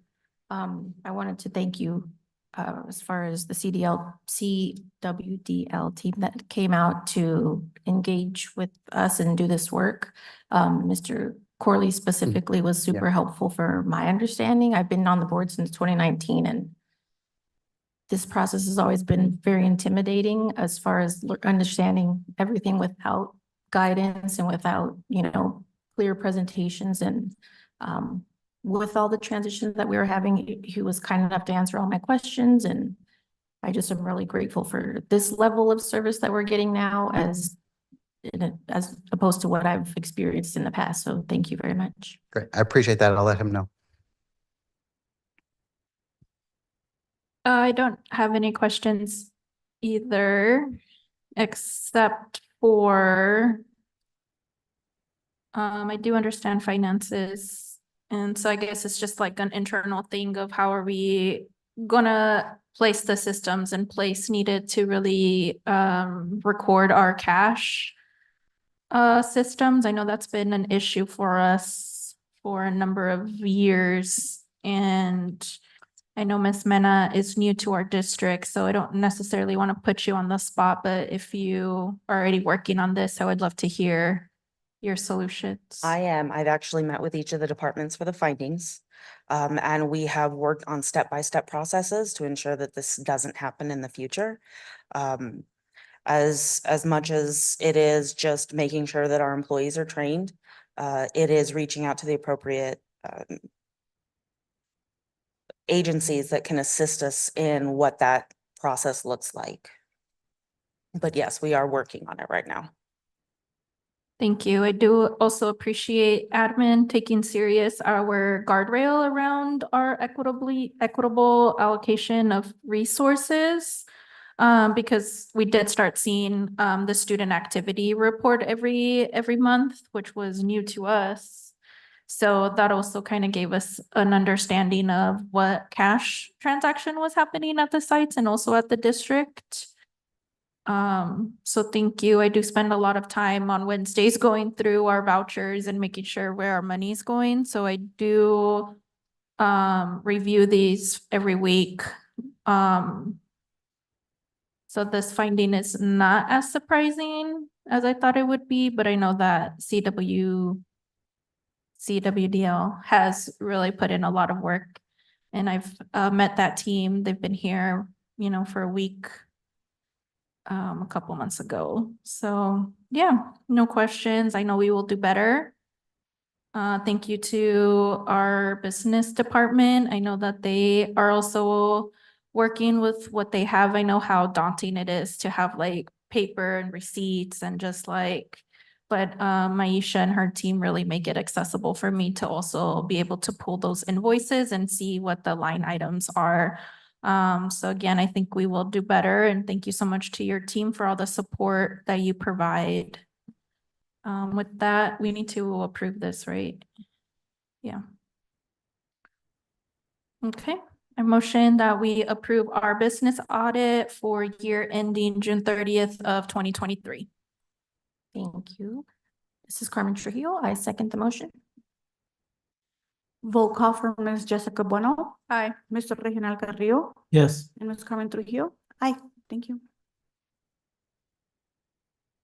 I wanted to thank you as far as the CWDL team that came out to engage with us and do this work. Mr. Corley specifically was super helpful for my understanding. I've been on the board since 2019, and this process has always been very intimidating as far as understanding everything without guidance and without, clear presentations. And with all the transitions that we were having, he was kind enough to answer all my questions. And I just am really grateful for this level of service that we're getting now as opposed to what I've experienced in the past. So thank you very much. Great. I appreciate that. I'll let him know. I don't have any questions either, except for I do understand finances. And so I guess it's just like an internal thing of how are we gonna place the systems in place needed to really record our cash systems. I know that's been an issue for us for a number of years. And I know Ms. Mena is new to our district, so I don't necessarily want to put you on the spot, but if you are already working on this, I would love to hear your solutions. I am. I've actually met with each of the departments for the findings. And we have worked on step-by-step processes to ensure that this doesn't happen in the future. As much as it is just making sure that our employees are trained, it is reaching out to the appropriate agencies that can assist us in what that process looks like. But yes, we are working on it right now. Thank you. I do also appreciate admin taking serious our guardrail around our equitable allocation of resources. Because we did start seeing the student activity report every month, which was new to us. So that also kind of gave us an understanding of what cash transaction was happening at the sites and also at the district. So thank you. I do spend a lot of time on Wednesdays going through our vouchers and making sure where our money is going. So I do review these every week. So this finding is not as surprising as I thought it would be, but I know that CWDL has really put in a lot of work, and I've met that team. They've been here, for a week, a couple months ago. So yeah, no questions. I know we will do better. Thank you to our business department. I know that they are also working with what they have. I know how daunting it is to have like paper and receipts and just like, but Maisha and her team really make it accessible for me to also be able to pull those invoices and see what the line items are. So again, I think we will do better, and thank you so much to your team for all the support that you provide. With that, we need to approve this, right? Yeah. Okay, I motion that we approve our business audit for year ending June 30th of 2023. Thank you. This is Carmen Trujillo. I second the motion. Vote call for Ms. Jessica Bueno. Aye. Mr. Reginald Carrillo Yes. and Ms. Carmen Trujillo. Aye. Thank you.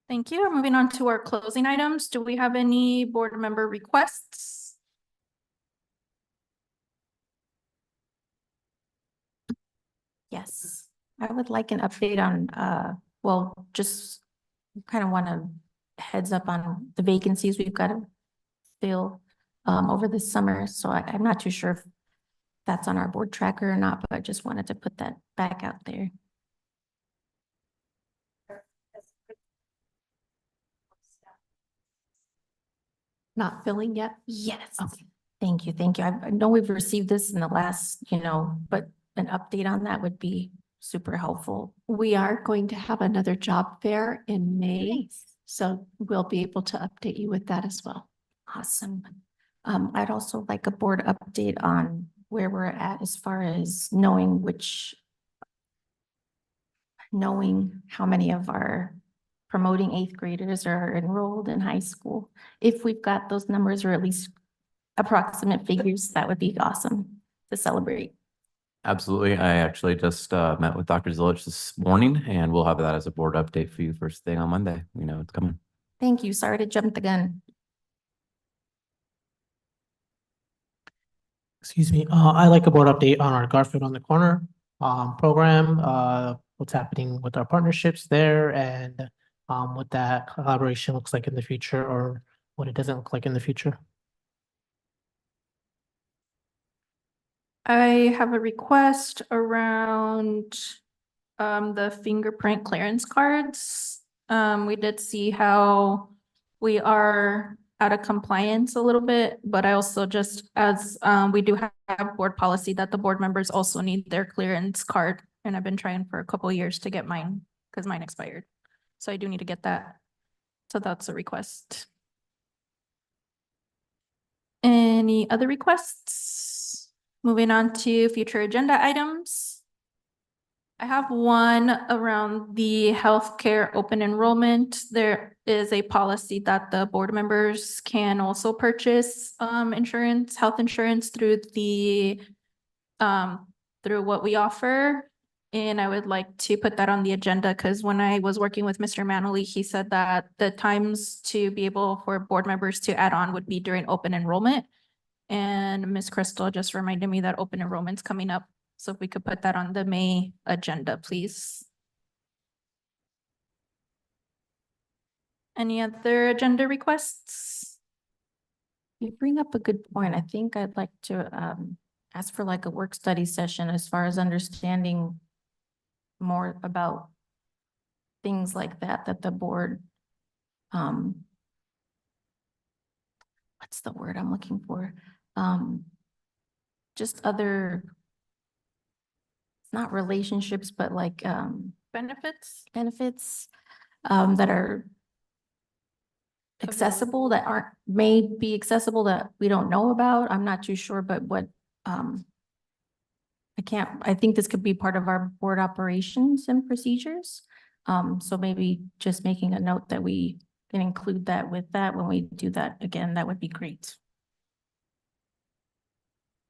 Thank you. Moving on to our closing items. Do we have any board member requests? Yes, I would like an update on, well, just kind of want a heads up on the vacancies we've got to fill over the summer. So I'm not too sure if that's on our board tracker or not, but I just wanted to put that back out there. Not filling yet? Yes. Okay. Thank you. Thank you. I know we've received this in the last, but an update on that would be super helpful. We are going to have another job fair in May, so we'll be able to update you with that as well. Awesome. I'd also like a board update on where we're at as far as knowing how many of our promoting eighth graders are enrolled in high school. If we've got those numbers or at least approximate figures, that would be awesome to celebrate. Absolutely. I actually just met with Dr. Zilich this morning, and we'll have that as a board update for you first thing on Monday. We know it's coming. Thank you. Sorry to jump the gun. Excuse me. I like a board update on our Garfield on the Corner program, what's happening with our partnerships there, and what that collaboration looks like in the future, or what it doesn't look like in the future. I have a request around the fingerprint clearance cards. We did see how we are out of compliance a little bit, but I also just, as we do have board policy that the board members also need their clearance card. And I've been trying for a couple of years to get mine because mine expired. So I do need to get that. So that's a request. Any other requests? Moving on to future agenda items. I have one around the healthcare open enrollment. There is a policy that the board members can also purchase insurance, health insurance through the through what we offer. And I would like to put that on the agenda because when I was working with Mr. Manley, he said that the times to be able for board members to add on would be during open enrollment. And Ms. Crystal just reminded me that open enrollment's coming up. So if we could put that on the May agenda, please. Any other agenda requests? You bring up a good point. I think I'd like to ask for like a work study session as far as understanding more about things like that the board, what's the word I'm looking for? Just other, it's not relationships, but like benefits that are accessible, that aren't, may be accessible that we don't know about. I'm not too sure, but what I think this could be part of our board operations and procedures. So maybe just making a note that we can include that with that when we do that again, that would be great.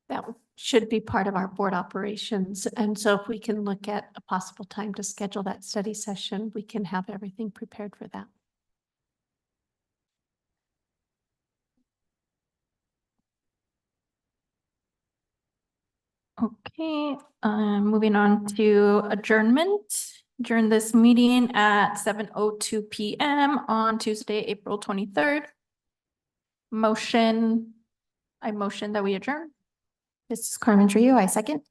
That should be part of our board operations. And so if we can look at a possible time to schedule that study session, we can have everything prepared for that. Okay, moving on to adjournment. Adjourn this meeting at 7:02 p.m. on Tuesday, April 23rd. I motion that we adjourn. This is Carmen Trio. I second.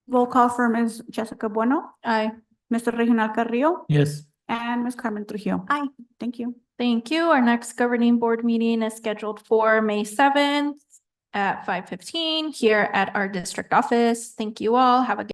Roll call for Ms. Jessica Bueno, Aye. Mr. Reginald Carrillo, Yes. and Ms. Carmen Trujillo. Aye. Thank you. Thank you. Our next governing board meeting is scheduled for May 7th at 5:15 here at our district office. Thank you all. Have a good